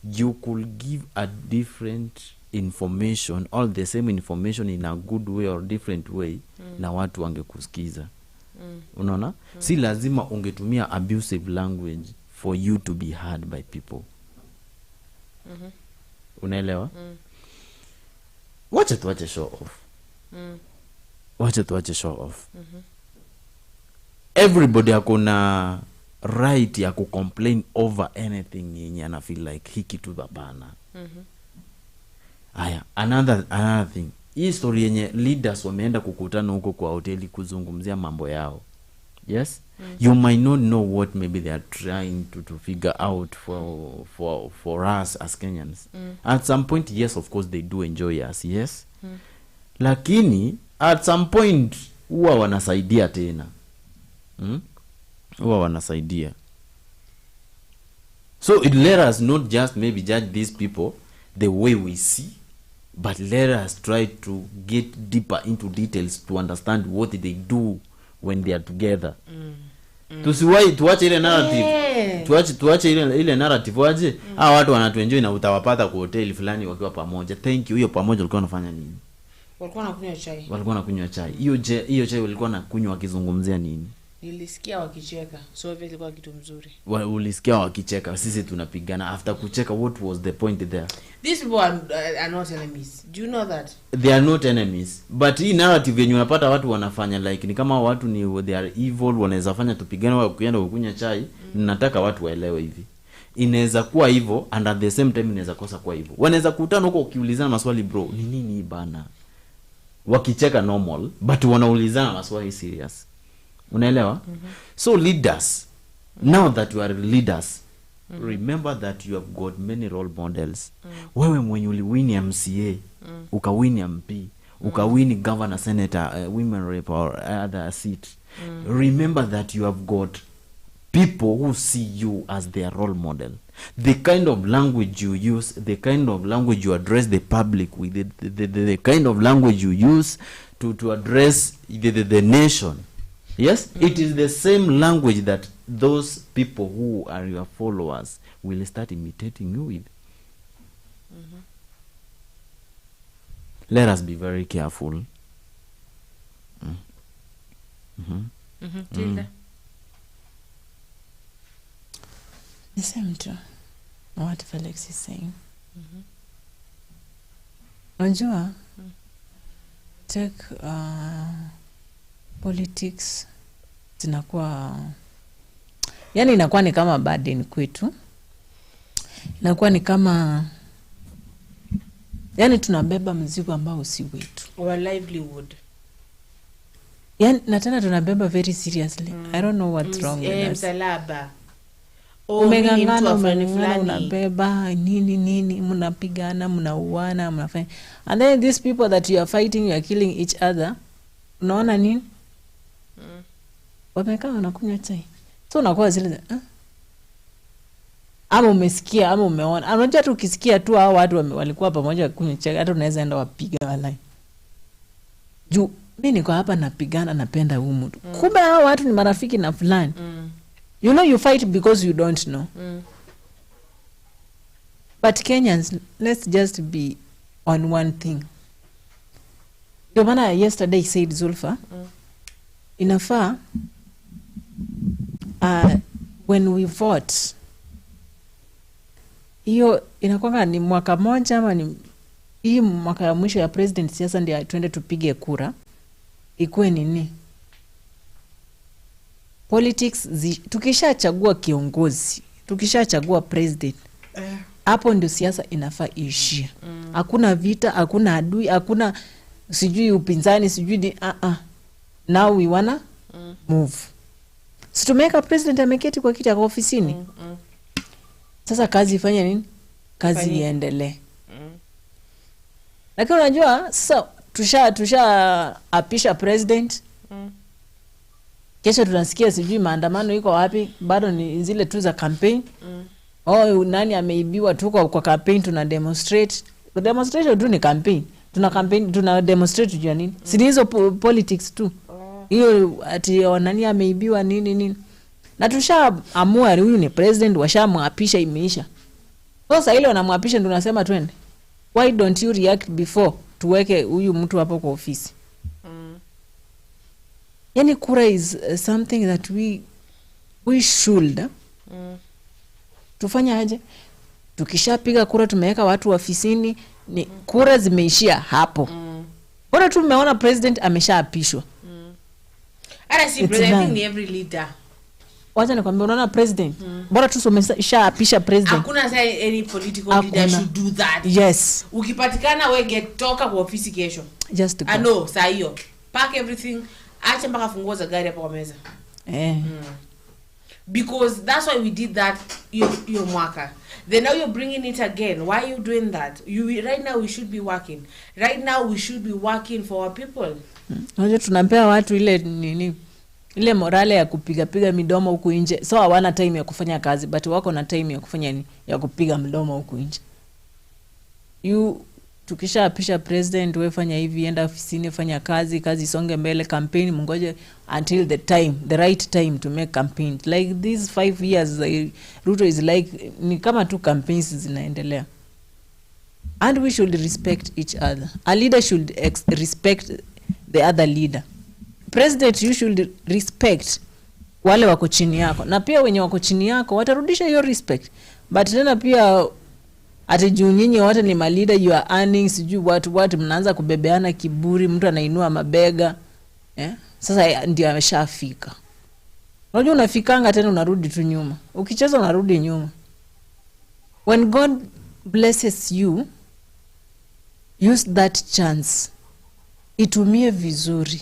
You could give a different information, all the same information in a good way or different way, na watu wangekusikiza. Unaona? Si lazima ungetumia abusive language for you to be heard by people. Unaelewa? Wacha tuache show off. Wacha tuache show off. Everybody hakuna right ya kucomplain over anything yenye ana feel like hiki tu babana. Aya, another thing. Hii story yenye leaders wameenda kukutana huko kwa hoteli kuzungumzia mambo yao. Yes? You might not know what maybe they are trying to figure out for us as Kenyans. At some point, yes, of course they do enjoy us, yes. Lakini at some point huwa wanasaidia tena. Huwa wanasaidia. So it let us not just maybe judge these people the way we see but let us try to get deeper into details to understand what they do when they are together. Tusiwahi tuache ile narrative. Tuache ile narrative waje. Watu wanatuenjoy na utawapata kwa hoteli fulani wakiwa pamoja. Thank you. Hiyo pamoja walikuwa wanafanya nini? Walikuwa wanakunywa chai. Walikuwa wanakunywa chai. Hiyo chai walikuwa wanakunywa wakizungumzia nini? Nilisikia wakicheka. So vile ilikuwa kitu mzuri. Ulisikia wakicheka. Sisi tunapigana. After kucheka, what was the point there? These people are not enemies. Do you know that? They are not enemies. But hii narrative yenye unapata watu wanafanya like ni kama watu ni they are evil, wanaweza fanya tupigane wao kuenda kukunywa chai. Ninataka watu waelewe hivi. Inaweza kuwa hivyo and at the same time inaweza kosa kuwa hivyo. Wanaweza kukutana huko ukiulizana maswali, bro, ni nini bana? Wakicheka normal, but wanaulizana maswali serious. Unaelewa? So leaders, now that you are leaders, remember that you have got many role models. Wewe mwenye uliwini MCA, ukawini MP, ukawini governor, senator, women rep or other seat. Remember that you have got people who see you as their role model. The kind of language you use, the kind of language you address the public with, the kind of language you use to address the nation. Yes, it is the same language that those people who are your followers will start imitating you with. Let us be very careful. Tilda. The same too. What Felix is saying. Unajua, take politics zinakuwa, yani inakuwa ni kama burden kwetu. Inakuwa ni kama, yani tunabeba mzigo ambao si wetu. Our livelihood. Yani na tena tunabeba very seriously. I don't know what's wrong with us. Msalaba. Umengangana unabeba nini mnapigana mnauana mnafanya, and then these people that you are fighting, you are killing each other. Unaona nini? Wamekaa wanakunywa chai. So unakuwa zile ama umesikia ama umeona. Unajua tu ukisikia tu hao watu walikuwa pamoja kunywa chai, hata unaweza enda wapiga walai. Juu mimi niko hapa napigana, napenda huyu mtu. Kumbe hao watu ni marafiki na fulani. You know, you fight because you don't know. But Kenyans, let's just be on one thing. Yomana yesterday said Zulfa, inafaa, when we vote, hiyo inakuanga ni mwaka moja ama ni hii mwaka ya mwisho ya president, siasa ndio tuende tupige kura. Ikuwe nini? Politics, tukishachagua kiongozi, tukishachagua president, hapo ndio siasa inafaa ishia. Hakuna vita, hakuna adui, hakuna sijui upinzani, sijui ni now we wanna move. So tumeka president ameketi kwa kiti kwa ofisini. Sasa kazi ifanye nini? Kazi iendelee. Lakini unajua sasa tusha apisha president. Kesho tunasikia sijui maandamano iko wapi, bado ni zile tu za campaign. Nani ameibiwa tu kwa campaign, tuna demonstrate. Demonstration tu ni campaign. Tuna campaign, tuna demonstrate juu ya nini? Si hizo politics tu. Hiyo ati nani ameibiwa nini. Na tushaamua huyu ni president, washamwapisha imeisha. Sasa ile wanamwapisha ndio tunasema twende. Why don't you react before tuweke huyu mtu hapo kwa ofisi? Yani kura is something that we should tufanya aje. Tukishapiga kura tumeweka watu ofisini, ni kura zimeishia hapo. Bora tu umeona president ameshaapishwa. Ara si president ni every leader. Wacha nikwambia, unaona president, bora tu umeshaapisha president. Hakuna any political leader should do that. Yes. Ukipatikana we toka kwa ofisi kesho. Just to go. No, saa hiyo. Pack everything. Acha mpaka funguo za gari hapo kwa meza. Because that's why we did that your mwaka. Then now you're bringing it again. Why are you doing that? Right now we should be working. Right now we should be working for our people. Unajua tunampea watu ile nini? Ile morale ya kupiga midomo huku nje. So hawana time ya kufanya kazi, but wako na time ya kufanya nini? Ya kupiga mdomo huku nje. tukishapisha president wewe fanya hivi, enda ofisini, fanya kazi isonge mbele, campaign mungoje until the right time to make campaign. Like these 5 years Ruto is like ni kama tu campaigns zinaendelea. And we should respect each other. A leader should respect the other leader. President, you should respect wale wako chini yako, na pia wenye wako chini yako watarudisha hiyo respect. But tena pia ati juu nyinyi wote ni ma leader, you are earning sijui watu mnaanza kubebeana kiburi, mtu anainua mabega. Sasa ndio ameshafika. Unajua unafikanga tena unarudi tu nyuma. Ukicheza unarudi nyuma. When God blesses you, use that chance. Itumie vizuri.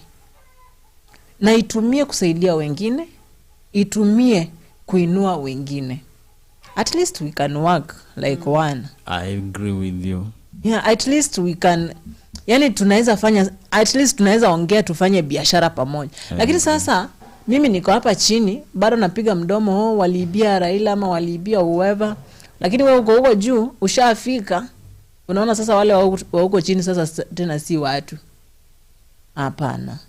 Na itumie kusaidia wengine, itumie kuinua wengine. At least we can work like one. I agree with you. Yeah, at least we can, yani tunaweza fanya, at least tunaweza ongea tufanye biashara pamoja. Lakini sasa mimi niko hapa chini bado napiga mdomo, waliibia Raila ama waliibia whoever. Lakini wewe uko huko juu ushafika. Unaona sasa wale wa huko chini sasa tena si watu. Hapana.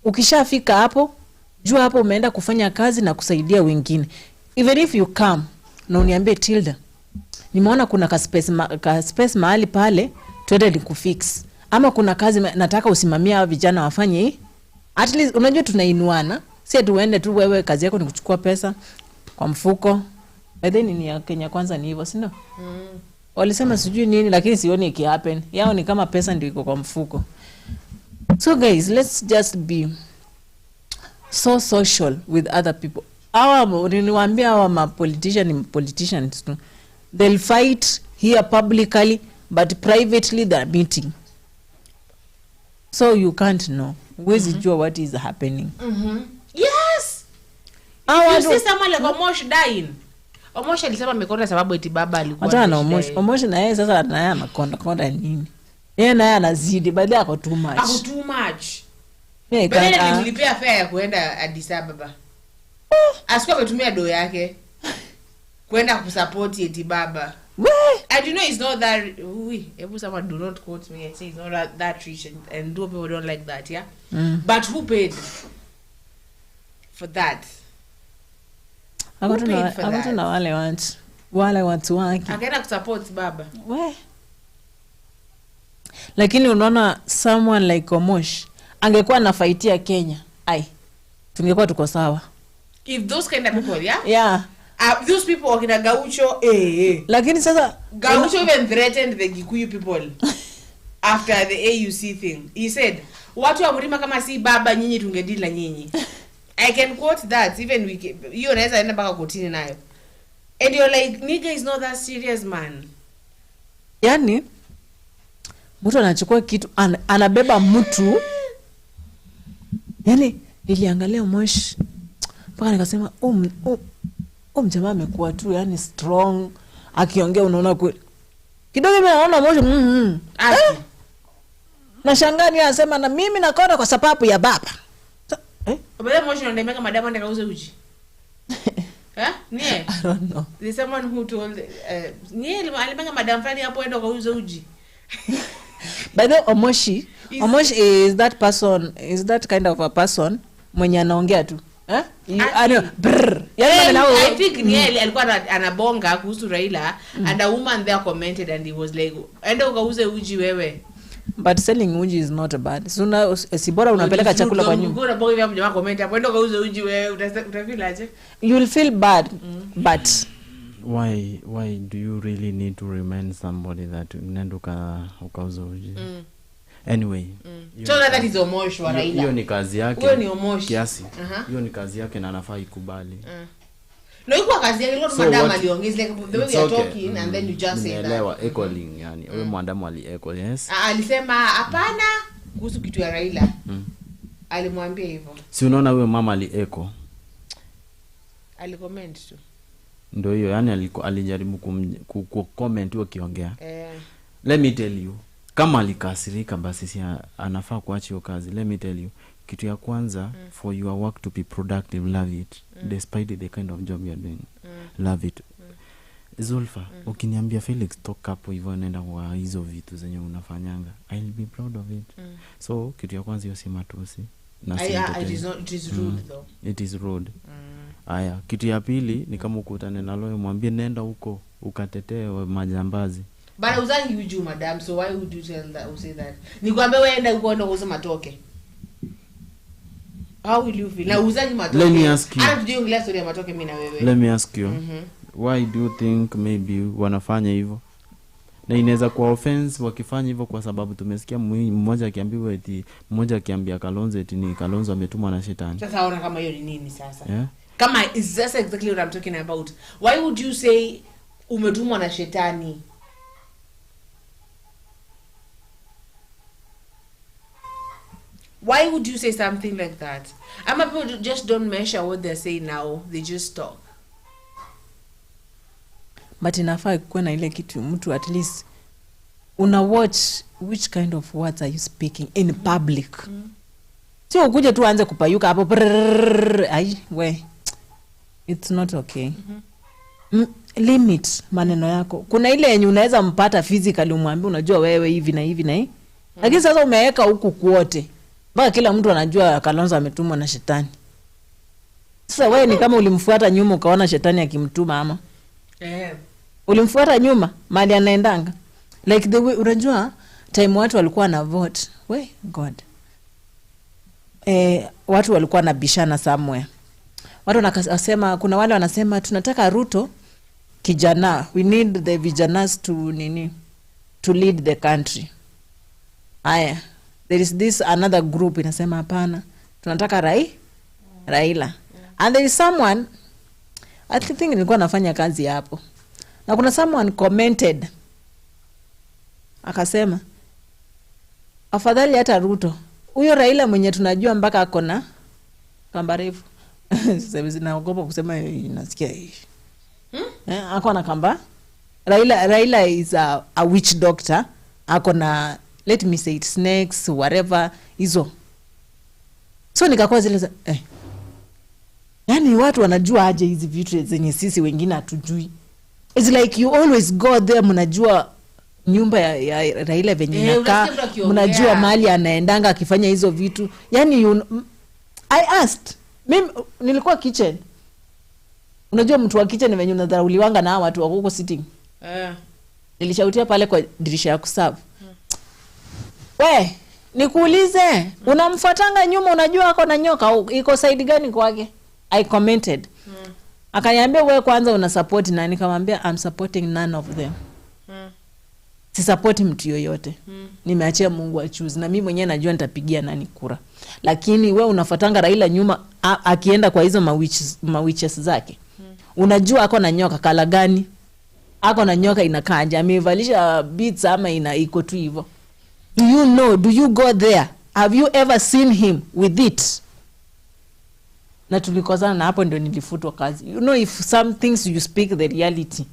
Ukishafika hapo, juu hapo umeenda kufanya kazi na kusaidia wengine. Even if you come na uniambie Tilda, nimeona kuna ka space mahali pale, twende nikufix. Ama kuna kazi nataka usimamia hao vijana wafanye hii. At least unajua tunainuana. Si tuende tu wewe kazi yako ni kuchukua pesa kwa mfuko. By then ni ya Kenya Kwanza ni hivyo, si ndio? Walisema sijui nini lakini sioni iki happen. Yao ni kama pesa ndio iko kwa mfuko. So guys, let's just be so social with other people. Niliwaambia hawa politicians too. They'll fight here publicly, but privately they're meeting. So you can't know. Huwezi jua what is happening. Yes! You see someone like Omosh dying. Omosh alisema amekonda sababu eti baba alikuwa. Hata na Omosh na yeye sasa na yeye anakonda nini? Yeye na yeye anazidi, baada yako too much. Ako too much. Bale nilipia fare ya kuenda Addis Ababa. Asikuwa ametumia do yake kwenda kusupport eti baba. I do know it's not that every someone do not quote me and say it's not that rich and do people don't like that, yeah? But who paid for that? I want to know wale watu wake. Akaenda kusupport baba. Lakini unaona someone like Omosh angekuwa nafaitia Kenya, tungekuwa tuko sawa. If those kind of people, yeah? Yeah. Those people wakina Gaucho, Lakini sasa Gaucho even threatened the Gikuyu people after the AUC thing. He said, watu wa Mlima kama si baba nyinyi tungedili na nyinyi. I can quote that, even hiyo naweza enda mpaka kotini nayo. And you're like, nigga is not that serious, man. Yani mtu anachukua kitu anabeba mtu. Yani niliangalia Omosh mpaka nikasema mjamaa amekuwa tu yani strong, akiongea unaona kweli. Kidogo mimi naona Omosh nashangaa ni anasema na mimi nakonda kwa sababu ya baba. Baba Omosh anademeka madama ndaka uze uji. Nie? I don't know. There's someone who told nie alimanga madam fulani hapo enda kwa uze uji. By the Omosh is that person, is that kind of a person mwenye anaongea tu. I think nie alikuwa anabonga kuhusu Raila and a woman there commented and he was like, enda ukauze uji wewe. But selling uji is not bad. So si bora unapeleka chakula kwa nyumba. Bora bonga hapo jamaa comment hapo enda ukauze uji wewe utafeel aje? You will feel bad. But why do you really need to remind somebody that nenda ukauze uji? Anyway, so that is Omosh wa Raila. Hiyo ni kazi yake. Hiyo ni Omosh kiasi. Hiyo ni kazi yake na anafaa ikubali. No, iko kazi yake ndio madam aliongea like the way we are talking and then you just say that. Elewa equaling yani. Wewe madam ali-equal, yes. Alisema hapana kuhusu kitu ya Raila. Alimwambia hivyo. Si unaona wewe mama ali-equal. Alicomment tu. Ndio hiyo yani alijaribu ku-comment ukiongea. Let me tell you. Kama alikasirika basi si anafaa kuacha hiyo kazi. Let me tell you, kitu ya kwanza, for your work to be productive, love it. Despite the kind of job you are doing, love it. Zulfa, ukiniambia Felix toka hapo hivyo nenda kwa hizo vitu zenye unafanyanga, I'll be proud of it. So kitu ya kwanza hiyo si matusi. It is rude though. It is rude. Aya, kitu ya pili ni kama ukutane na lawyer mwambie nenda huko ukatetee majambazi. But uzangi uju madam, so why would you say that? Nikwambia wewe enda huko ndo uze matoke. How will you feel? Na uzangi matoke. Let me ask you. Ana tujiongelea story ya matoke mimi na wewe. Let me ask you. Why do you think maybe wanafanya hivyo? Na inaweza kuwa offense wakifanya hivyo kwa sababu tumesikia mmoja akiambiwa eti mmoja akiambia Kalonzo eti ni Kalonzo ametumwa na shetani. Sasa ona kama hiyo ni nini sasa? Yeah? Kama is that exactly what I'm talking about. Why would you say umetumwa na shetani? Why would you say something like that? Ama people just don't measure what they're saying now. They just talk. But inafaa kuwa na ile kitu mtu at least una watch which kind of words are you speaking in public. Sio ukuje tu anze kupayuka hapo. Ai we. It's not okay. Limit maneno yako. Kuna ile yenye unaweza mpata physically umwambie unajua wewe hivi na hivi na hii. Lakini sasa umeweka huku kwote. Baka kila mtu anajua Kalonzo ametumwa na shetani. Sasa wewe ni kama ulimfuata nyuma ukaona shetani akimtuma ama? Ulimfuata nyuma mali anaendanga. Like the way unajua time watu walikuwa na vote. We God. Watu walikuwa na bishana somewhere. Watu wanasema kuna wale wanasema tunataka Ruto kijana. We need the vijanas to lead the country. Aya. There is this another group inasema hapana. Tunataka Raila. And there is someone I think nilikuwa nafanya kazi hapo. Na kuna someone commented. Akasema afadhali hata Ruto. Huyo Raila mwenye tunajua mpaka akona kamba refu. Sasa zinaogopa kusema inasikia hii. Akona kamba. Raila is a witch doctor. Akona let me say it snakes whatever hizo. So nikakuwa zile yani watu wanajua aje hizi vitu zenye sisi wengine hatujui. It's like you always go there mnajua nyumba ya Raila venye inakaa, mnajua mahali anaendanga akifanya hizo vitu. Yani I asked, mimi nilikuwa kitchen. Unajua mtu wa kitchen venye unadharauliwanga na watu wako huko sitting. Nilishautia pale kwa dirisha ya kuserve. We, nikuulize, unamfuatanga nyuma unajua ako na nyoka, iko side gani kwake? I commented. Akaniambia wewe kwanza una support nani? Nikamwambia I'm supporting none of them. Si support mtu yoyote. Nimeachia Mungu achoose na mimi mwenyewe najua nitapigia nani kura. Lakini wewe unafuatanga Raila nyuma akienda kwa hizo mawitches zake. Unajua ako na nyoka kala gani? Ako na nyoka inakaaje? Amevalisha beads ama iko tu hivyo. Do you know? Do you go there? Have you ever seen him with it? Na tulikozana na hapo ndio nilifutwa kazi. You know if some things you speak the reality.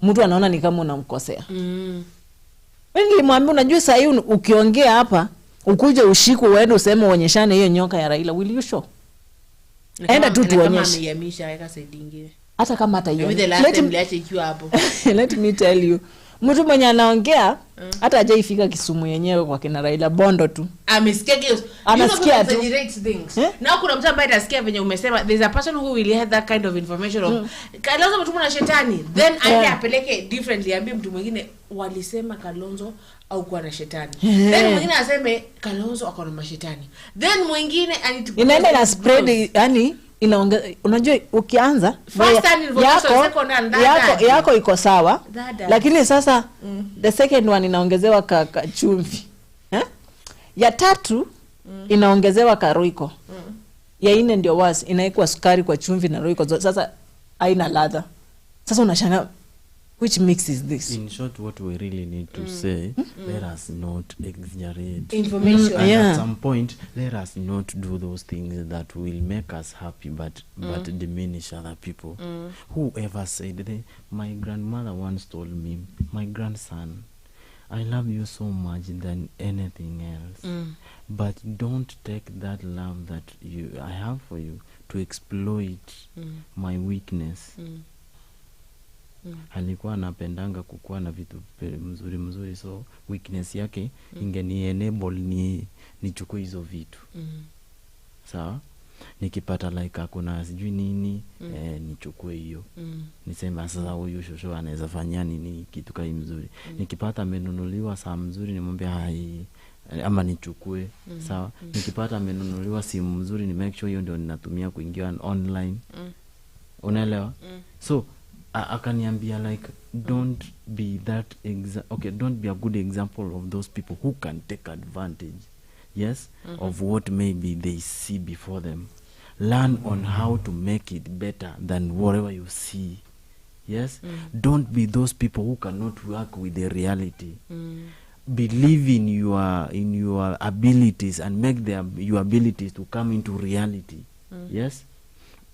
Mtu anaona ni kama unamkosea. Mimi nilimwambia unajua sasa hivi ukiongea hapa ukuje ushikwe uende useme uonyeshane hiyo nyoka ya Raila, will you show? Enda tu tuonyeshe. Kama ameyamisha weka side nyingine. Hata kama hata hiyo. Let me tell you. Mtu mwenye anaongea hata hajaifika Kisumu yenyewe kwa kina Raila Bondo tu. Amesikia hiyo. Anasikia tu. Na kuna mtu ambaye atasikia venye umesema there's a person who will have that kind of information of Kalonzo mtu na shetani. Then aje apeleke differently ambie mtu mwingine walisema Kalonzo au kuwa na shetani. Then mwingine aseme Kalonzo ako na mashetani. Then mwingine inaenda na spread yani unajua ukianza yako iko sawa lakini sasa the second one inaongezewa chumvi ya tatu inaongezewa karoiko ya nne ndio wasi inaikwa sukari kwa chumvi na roiko sasa haina ladha sasa unashanga which mix is this. In short, what we really need to say, let us not exaggerate information. At some point, let us not do those things that will make us happy but diminish other people. Whoever said, my grandmother once told me, my grandson, I love you so much than anything else. But don't take that love that I have for you to exploit my weakness. alikuwa anapendanga kukua na vitu mzuri, so weakness yake ingeni enable nichukue hizo vitu. Sawa? Nikipata like hakuna sijui nini nichukue hiyo. Nisema sasa huyu shosho anaweza fanya nini kitu kai mzuri. Nikipata amenunuliwa saa mzuri nimwambia hai ama nichukue. Sawa? Nikipata amenunuliwa simu mzuri ni make sure hiyo ndio ninatumia kuingia online. Unaelewa? So akaniambia like don't be don't be a good example of those people who can take advantage of what maybe they see before them. Learn on how to make it better than whatever you see. Don't be those people who cannot work with the reality. Believe in your abilities and make your abilities to come into reality.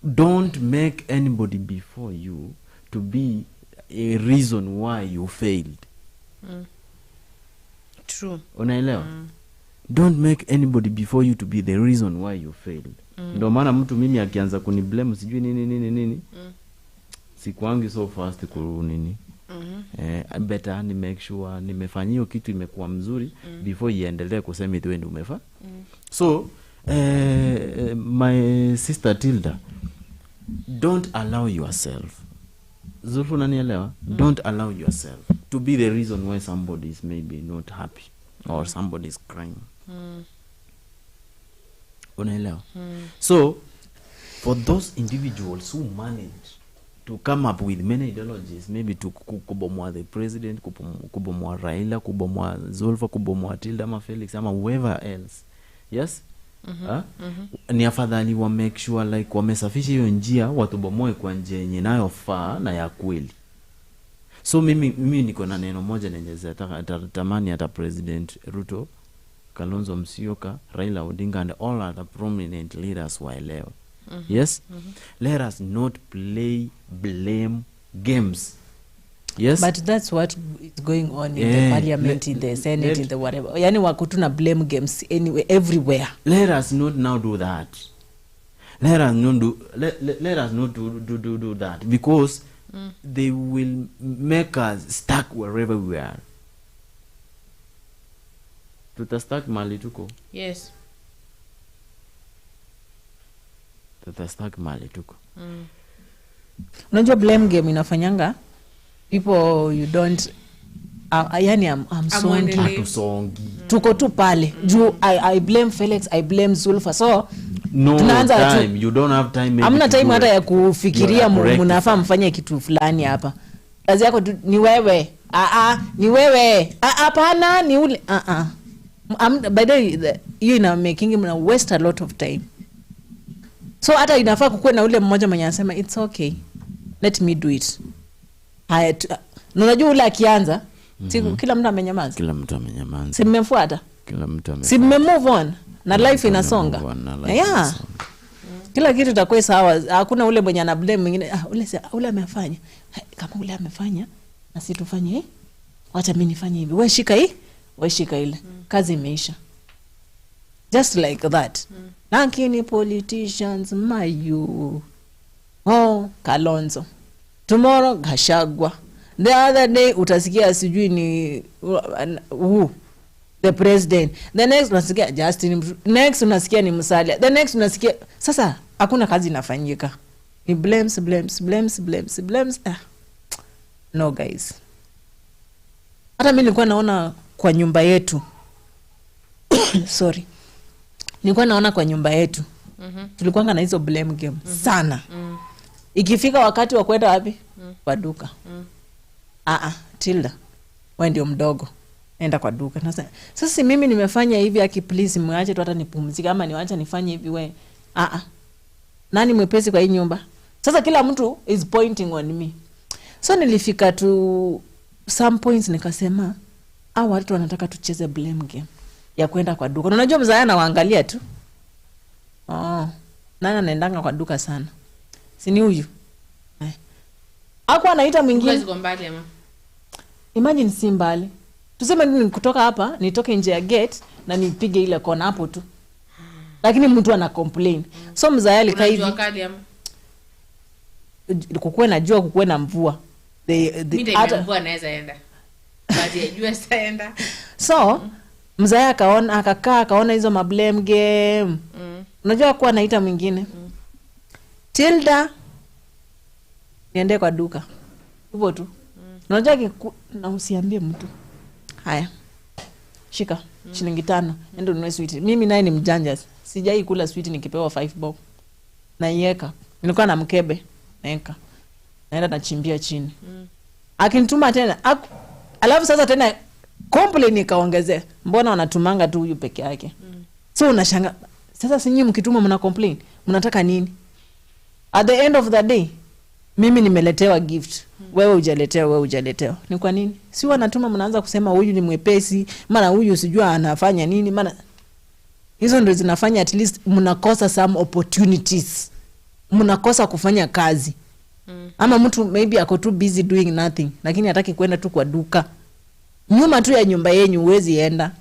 Don't make anybody before you to be a reason why you failed. True. Unaelewa? Don't make anybody before you to be the reason why you failed. Ndio maana mtu mimi akianza kuniblame sijui nini sikuangi so fast nini. Better ni make sure nimefanya hiyo kitu imekuwa mzuri before iendelee kusema eti wewe ndio umefa. So my sister Tilda, don't allow yourself, Zulfu unanielewa? Don't allow yourself to be the reason why somebody is maybe not happy or somebody is crying. Unaelewa? So for those individuals who manage to come up with many ideologies, maybe to kubomoa the president, kubomoa Raila, kubomoa Zulfa, kubomoa Tilda ama Felix ama whoever else, ni afadhali wa make sure like wamesafisha hiyo njia, watubomoe kwa njia yenye inayofaa na ya kweli. So mimi niko na neno moja nenye tamani hata President Ruto, Kalonzo Musyoka, Raila Odinga and all other prominent leaders waelewa. Let us not play blame games. But that's what is going on in the parliament, in the Senate, in the whatever. Yani wakutuna blame games anyway, everywhere. Let us not now do that. Let us not do that because they will make us stuck wherever we are. Tutastuck mali tuko. Yes. Tutastuck mali tuko. Unajua blame game inafanyanga people you don't yani I'm songi. Tuko tu pale. I blame Felix, I blame Zulfa. So no time, you don't have time. Hamna time hata ya kufikiria mnafaa mfanye kitu fulani hapa. Kazi yako ni wewe. Ni wewe. Hapana ni ule. By the way, you ina making him waste a lot of time. So hata inafaa kukuwa na ule mmoja mwenye anasema it's okay, let me do it. Unajua ule akianza kila mtu amenyamaza. Si mmemfuata? Si mmemove on na life inasonga. Kila kitu itakuwa sawa. Hakuna ule mwenye ana blame mwingine. Ule amefanya. Kama ule amefanya na sisi tufanye wacha mimi nifanye hivi. Wewe shika hii, wewe shika ile. Kazi imeisha. Just like that. Lakini politicians mayu. Kalonzo. Tomorrow Gashagwa. The other day utasikia sijui ni the president. The next unasikia Justin. Next unasikia ni Musalia. The next unasikia sasa hakuna kazi inafanyika. Ni blames. No guys. Hata mimi nilikuwa naona kwa nyumba yetu. Sorry. Nilikuwa naona kwa nyumba yetu. Tulikuwa na hizo blame game sana. Ikifika wakati wa kwenda wapi? Kwa duka. Tilda, wewe ndio mdogo. Enda kwa duka. Sasa mimi nimefanya hivi please mwache tu hata nipumzike ama niacha nifanye hivi wewe. Nani mwepesi kwa hii nyumba? Sasa kila mtu is pointing on me. So nilifika to some points nikasema watu wanataka tucheze blame game ya kwenda kwa duka. Unajua mzaya anawaangalia tu. Nani anaendanga kwa duka sana? Si ni huyu? Hakuwa anaita mwingine. Ziko mbali ama? Imagine si mbali. Tuseme nini kutoka hapa, nitoke nje ya gate na nipige ile kona hapo tu. Lakini mtu ana complain. So mzaya alikaa hivi. Unajua kali ama? Kukuwe na jua, kukuwe na mvua. Mimi anaweza enda. But yajua saenda. So mzee akaona hizo mablame game. Unajua kuwa anaita mwingine. Tilda niende kwa duka. Hivyo tu. Unajua na usiambie mtu. Haya. Shika shilingi 5 endo ununue sweet. Mimi naye ni mjanja. Sijai kula sweet nikipewa 5 bob. Naiweka. Nilikuwa na mkebe. Naeka. Naenda nachimbia chini. Akinituma tena. Alafu sasa tena complain ikaongezea. Mbona wanatumanga tu huyu peke yake? So unashanga. Sasa sinyi mkituma mna complain. Mnataka nini? At the end of the day, mimi nimeletewa gift. Wewe hujaletewa. Ni kwa nini? Si wanatuma mnaanza kusema huyu ni mwepesi, maana huyu sijua anafanya nini, maana hizo ndio zinafanya at least mnakosa some opportunities. Mnakosa kufanya kazi. Ama mtu maybe ako too busy doing nothing, lakini hataki kwenda tu kwa duka. Nyuma tu ya nyumba yenu huwezi enda.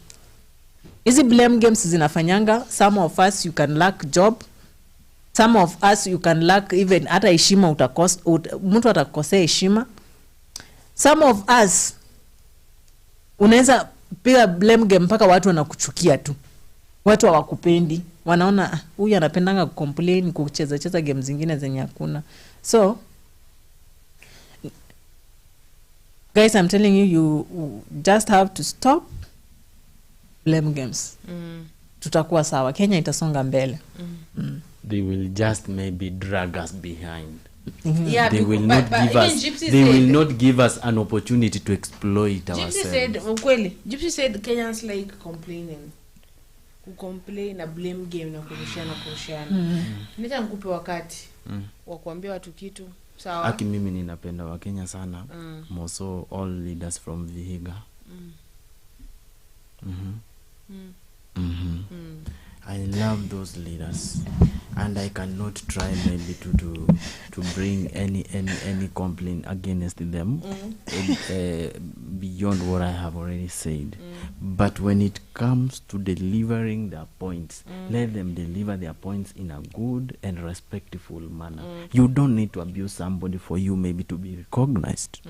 Hizi blame games zinafanyanga, some of us you can lack job. Some of us you can lack even hata heshima mtu atakosea heshima. Some of us unaweza piga blame game mpaka watu wanakuchukia tu. Watu hawakupendi. Wanaona huyu anapendanga kucomplain, kucheza game zingine zenye hakuna. So guys, I'm telling you just have to stop blame games. Tutakuwa sawa. Kenya itasonga mbele. They will just maybe drag us behind. Yeah, they will not give us an opportunity to exploit ourselves. Gypsy said Kenyans like complaining. Complain na blame game na kurushana. Nita nikupe wakati wa kuambia watu kitu. Sawa. Aki mimi ninapenda wa Kenya sana. More so all leaders from Vihiga. I love those leaders, and I cannot try maybe to bring any complaint against them beyond what I have already said. But when it comes to delivering their points, let them deliver their points in a good and respectful manner. You don't need to abuse somebody for you maybe to be recognized.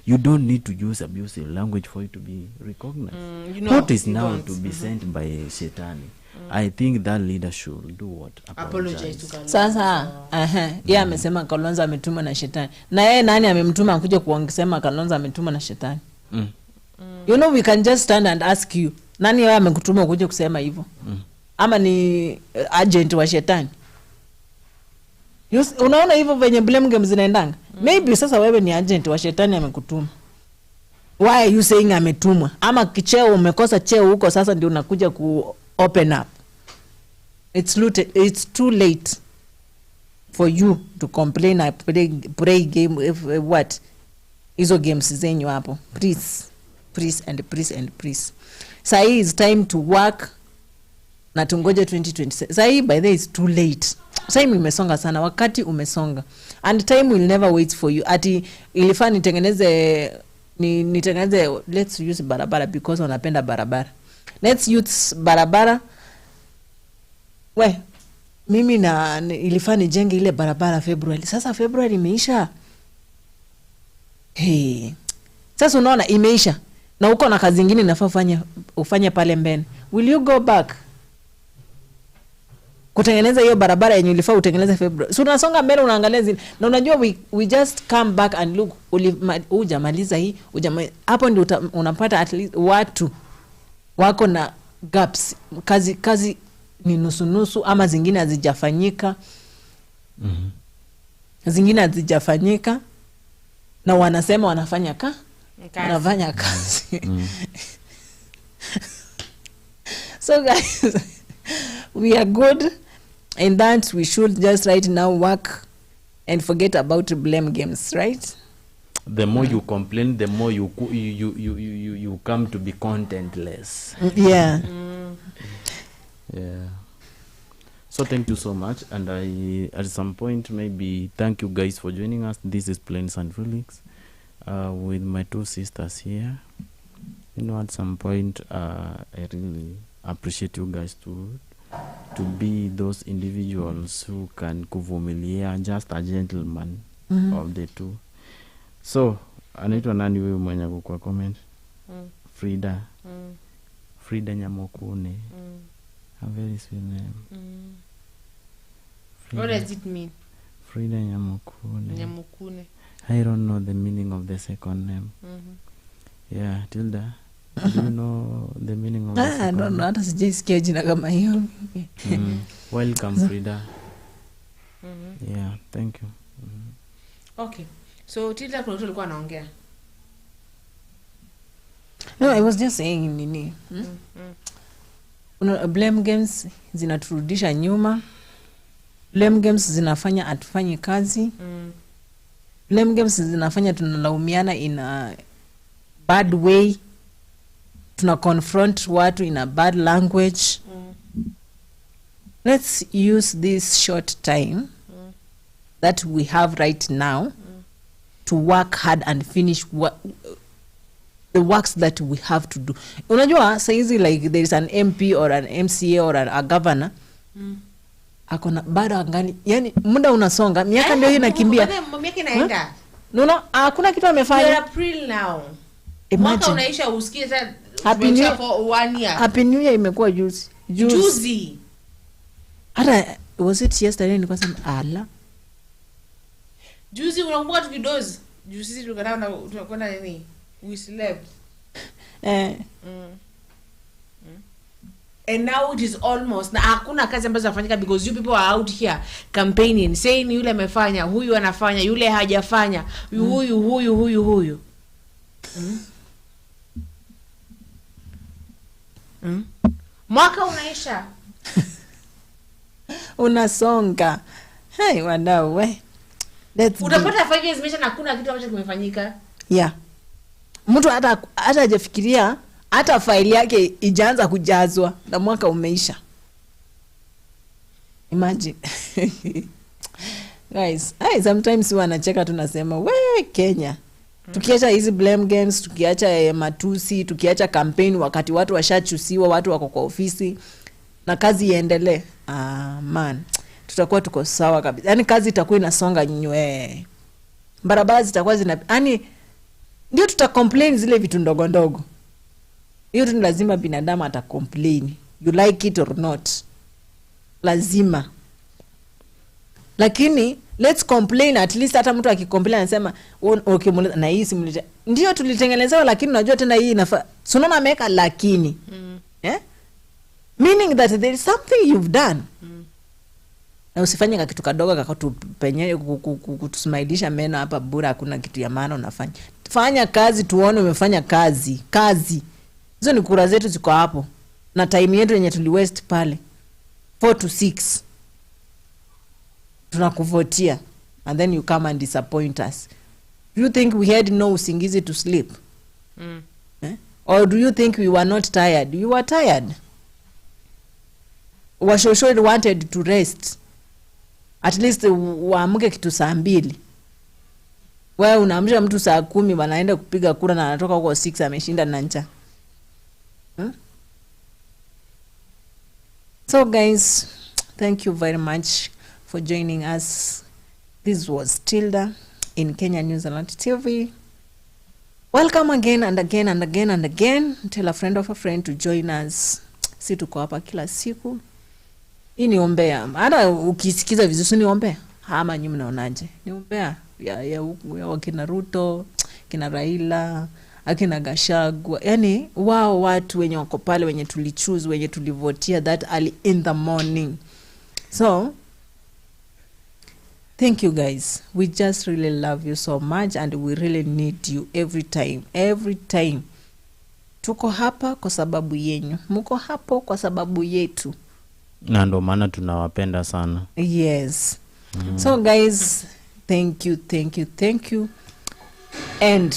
You don't need to use abusive language for you to be recognized. What is now to be sent by Shetani? I think that leader should do what? Apologize to Kalonzo. Sasa yeye amesema Kalonzo ametuma na Shetani. Na yeye nani amemtuma akuje kuongesema Kalonzo ametuma na Shetani? You know, we can just stand and ask you. Nani yeye amekutuma ukuje kusema hivyo? Ama ni agent wa Shetani? Unaona hivyo venye blame games zinaendanga? Maybe sasa wewe ni agent wa Shetani amekutuma. Why are you saying ametumwa? Ama kicheo umekosa cheo huko sasa ndio unakuja ku open up. It's too late for you to complain and play game if what hizo games zenyu hapo. Please. Sai is time to work na tungoje 2026. Sai by the is too late. Sai imesonga sana, wakati umesonga, and time will never wait for you. Ati ilifaa nitengeneze let's use barabara because wanapenda barabara. Let's use barabara. Mimi ilifaa nijenge ile barabara February. Sasa February imeisha. Sasa unaona imeisha. Na uko na kazi nyingine unafaa ufanye pale mbele. Will you go back kutengeneza hiyo barabara yenye ilifaa utengeneze February? So unasonga mbele unaangalia zile. Na unajua we just come back and look, hujamaliza hii, hapo ndio unapata at least watu wako na gaps. Kazi ni nusu ama zingine hazijafanyika. Zingine hazijafanyika na wanasema wanafanya wanafanya kazi. So guys, we are good in that we should just right now work and forget about blame games, right? The more you complain, the more you come to be contentless. Yeah. Yeah. So thank you so much, and I at some point maybe thank you guys for joining us. This is Plains and Felix with my two sisters here. You know, at some point I really appreciate you guys to be those individuals who can kuvumilia, just a gentleman of the two. So anaitwa nani huyu mwenye kwa comment? Frida. Frida Nyamokune. A very sweet name. What does it mean? Frida Nyamokune. Nyamokune. I don't know the meaning of the second name. Yeah, Tilda. Do you know the meaning of the second name? I don't know. Hata sijaisikia jina kama hiyo. Welcome Frida. Yeah, thank you. Okay. So Tilda kuna alikuwa anaongea. No, I was just saying nini. Blame games zinaturudisha nyuma. Blame games zinafanya atufanye kazi. Blame games zinafanya tunalaumiana in a bad way. Tuna confront watu in a bad language. Let's use this short time that we have right now to work hard and finish the works that we have to do. Unajua saizi like there is an MP or an MCA or a governor akona bado angali, yani muda unasonga, miaka ndio inakimbia. Miaka inaenda. No, hakuna kitu amefanya. You're April now. Mwaka unaisha usikie sasa for 1 year. Happy New Year imekuwa juzi. Hata was it yesterday nilikuwa sema ala. Juzi unakumbuka tukidozi. Juzi sisi tunakwenda nini? We slept. And now it is almost na hakuna kazi ambazo zinafanyika because you people are out here campaigning saying yule amefanya, huyu anafanya, yule hajafanya, huyu. Mwaka unaisha. Unasonga. Hey, wadau we. Utapata 5 years imesha na hakuna kitu ambacho kimefanyika. Yeah. Mtu hata hajafikiria hata faili yake ijaanza kujazwa na mwaka umeisha. Imagine. Guys, sometimes wanacheka tunasema, "We Kenya." Tukiacha hizi blame games, tukiacha matusi, tukiacha campaign wakati watu washachusiwa, watu wako kwa ofisi na kazi iendelee. Man, tutakuwa tuko sawa kabisa. Yaani kazi itakuwa inasonga nywe. Barabara zitakuwa yani ndio tutacomplain zile vitu ndogo ndogo. Hiyo tu lazima binadamu atacomplain. You like it or not. Lazima. Lakini let's complain, at least hata mtu akicomplain anasema okay na hii simulita. Ndio tulitengenezewa lakini unajua tena hii inafaa. Unaona ameweka lakini. Meaning that there is something you've done. Na usifanye kitu kadogo kakatupenye kutusmailisha meno hapa bure, hakuna kitu ya maana unafanya. Fanya kazi tuone umefanya kazi. Hizo ni kura zetu ziko hapo. Na time yetu yenye tuli waste pale 4 to 6. Tunakuvotia and then you come and disappoint us. Do you think we had no usingizi to sleep? Or do you think we were not tired? You were tired. Washosho wanted to rest. At least waamke kitu saa 2. Wewe unaamsha mtu saa 10 wanaenda kupiga kura na anatoka kwa 6 ameshinda na njaa. So guys, thank you very much for joining us. This was Tilda in Kenya News Alert TV. Welcome again and again and again and again. Tell a friend of a friend to join us. Si tuko hapa kila siku. Hii ni ombea. Hata ukisikiza vizuri ni ombea. Ama nyinyi mnaonaje? Ni ombea ya wakina Ruto, kina Raila, akina Gachagua. Yani wao watu wenye wako pale wenye tulichoose, wenye tulivotia that early in the morning. So thank you guys. We just really love you so much and we really need you every time. Tuko hapa kwa sababu yenyu. Muko hapo kwa sababu yetu. Na ndo maana tunawapenda sana. Yes. So guys, thank you. And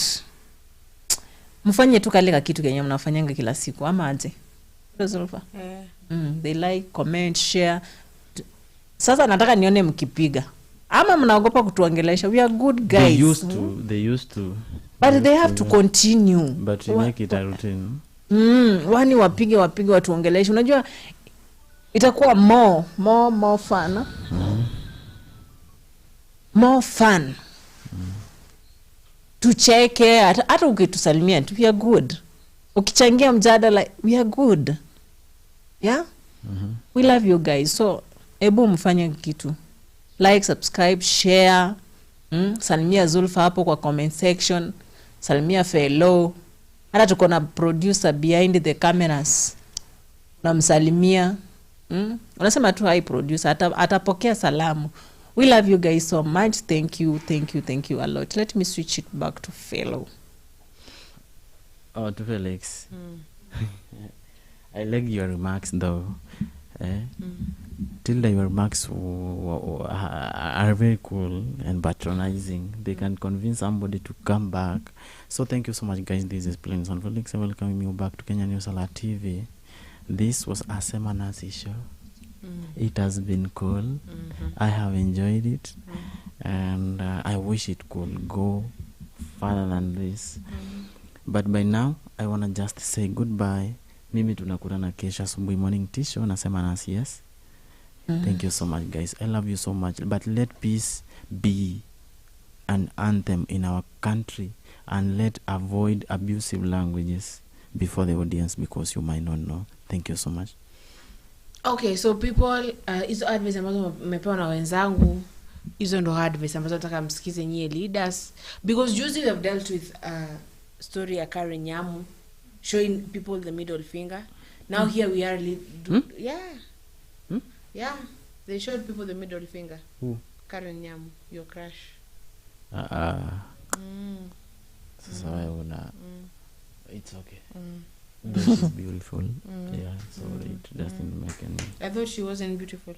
mfanye tu kale kitu kenye mnafanyanga kila siku ama aje? Zulfa. They like, comment, share. Sasa nataka nione mkipiga. Ama mnaogopa kutuongelesha. We are good guys. They used to. But they have to continue. But we make it a routine. Wani wapige watuongelesha. Unajua itakuwa more fun. More fun. tucheke, hata ukitusalimia we are good. Ukichangia mjadala we are good. Yeah? We love you guys. So ebu mfanye kitu. Like, subscribe, share. Salimia Zulfa hapo kwa comment section. Salimia fellow. Hata tuko na producer behind the cameras. Namsalimia. Unasema tu hi producer, atapokea salamu. We love you guys so much. Thank you a lot. Let me switch it back to fellow. To Felix. I like your remarks though. Tilda, your remarks are very cool and patronizing. They can convince somebody to come back. So thank you so much, guys. This is Plains on Felix. I welcome you back to Kenya News Alert TV. This was a Sema Nasi show. It has been cool. I have enjoyed it, and I wish it could go further than this. But by now, I want to just say goodbye. Mimi tunakutana kesho asubuhi morning tisho na Sema Nasi, yes? Thank you so much, guys. I love you so much. But let peace be an anthem in our country, and let avoid abusive languages before the audience, because you might not know. Thank you so much. Okay, so people, hizo advice ambazo mmepewa na wenzangu, hizo ndo advice ambazo nataka msikize nyie leaders, because usually we have dealt with story ya Karen Nyamu showing people the middle finger. Now here we are yeah, they showed people the middle finger. Who? Karen Nyamu, your crush. Sasa una it's okay. She's beautiful. Yeah, so it doesn't make any. I thought she wasn't beautiful.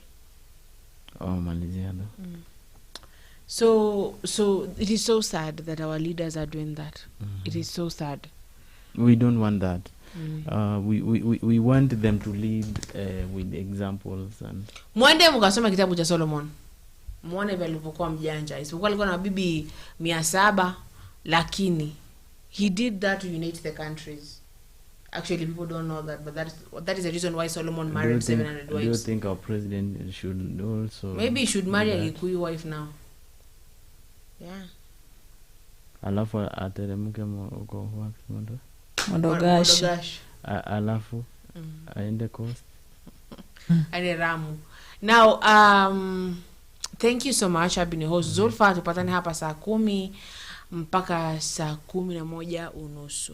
Oh, Maliziado. So it is so sad that our leaders are doing that. It is so sad. We don't want that. We want them to lead with examples and. Mwende mkasoma kitabu cha Solomon. Muone vile alivyokuwa mjanja. Isipokuwa alikuwa na bibi 700, lakini he did that to unite the countries. Actually, people don't know that, but that is the reason why Solomon married 700 wives. Do you think our president should also? Maybe he should marry a Gikuyu wife now. Yeah. Alafu ateremke uko wapi Modogash. Alafu aende coast. Aende Ramu. Now, thank you so much. I've been your host Zulfa. Tupatane hapa saa 10 mpaka saa 11:30.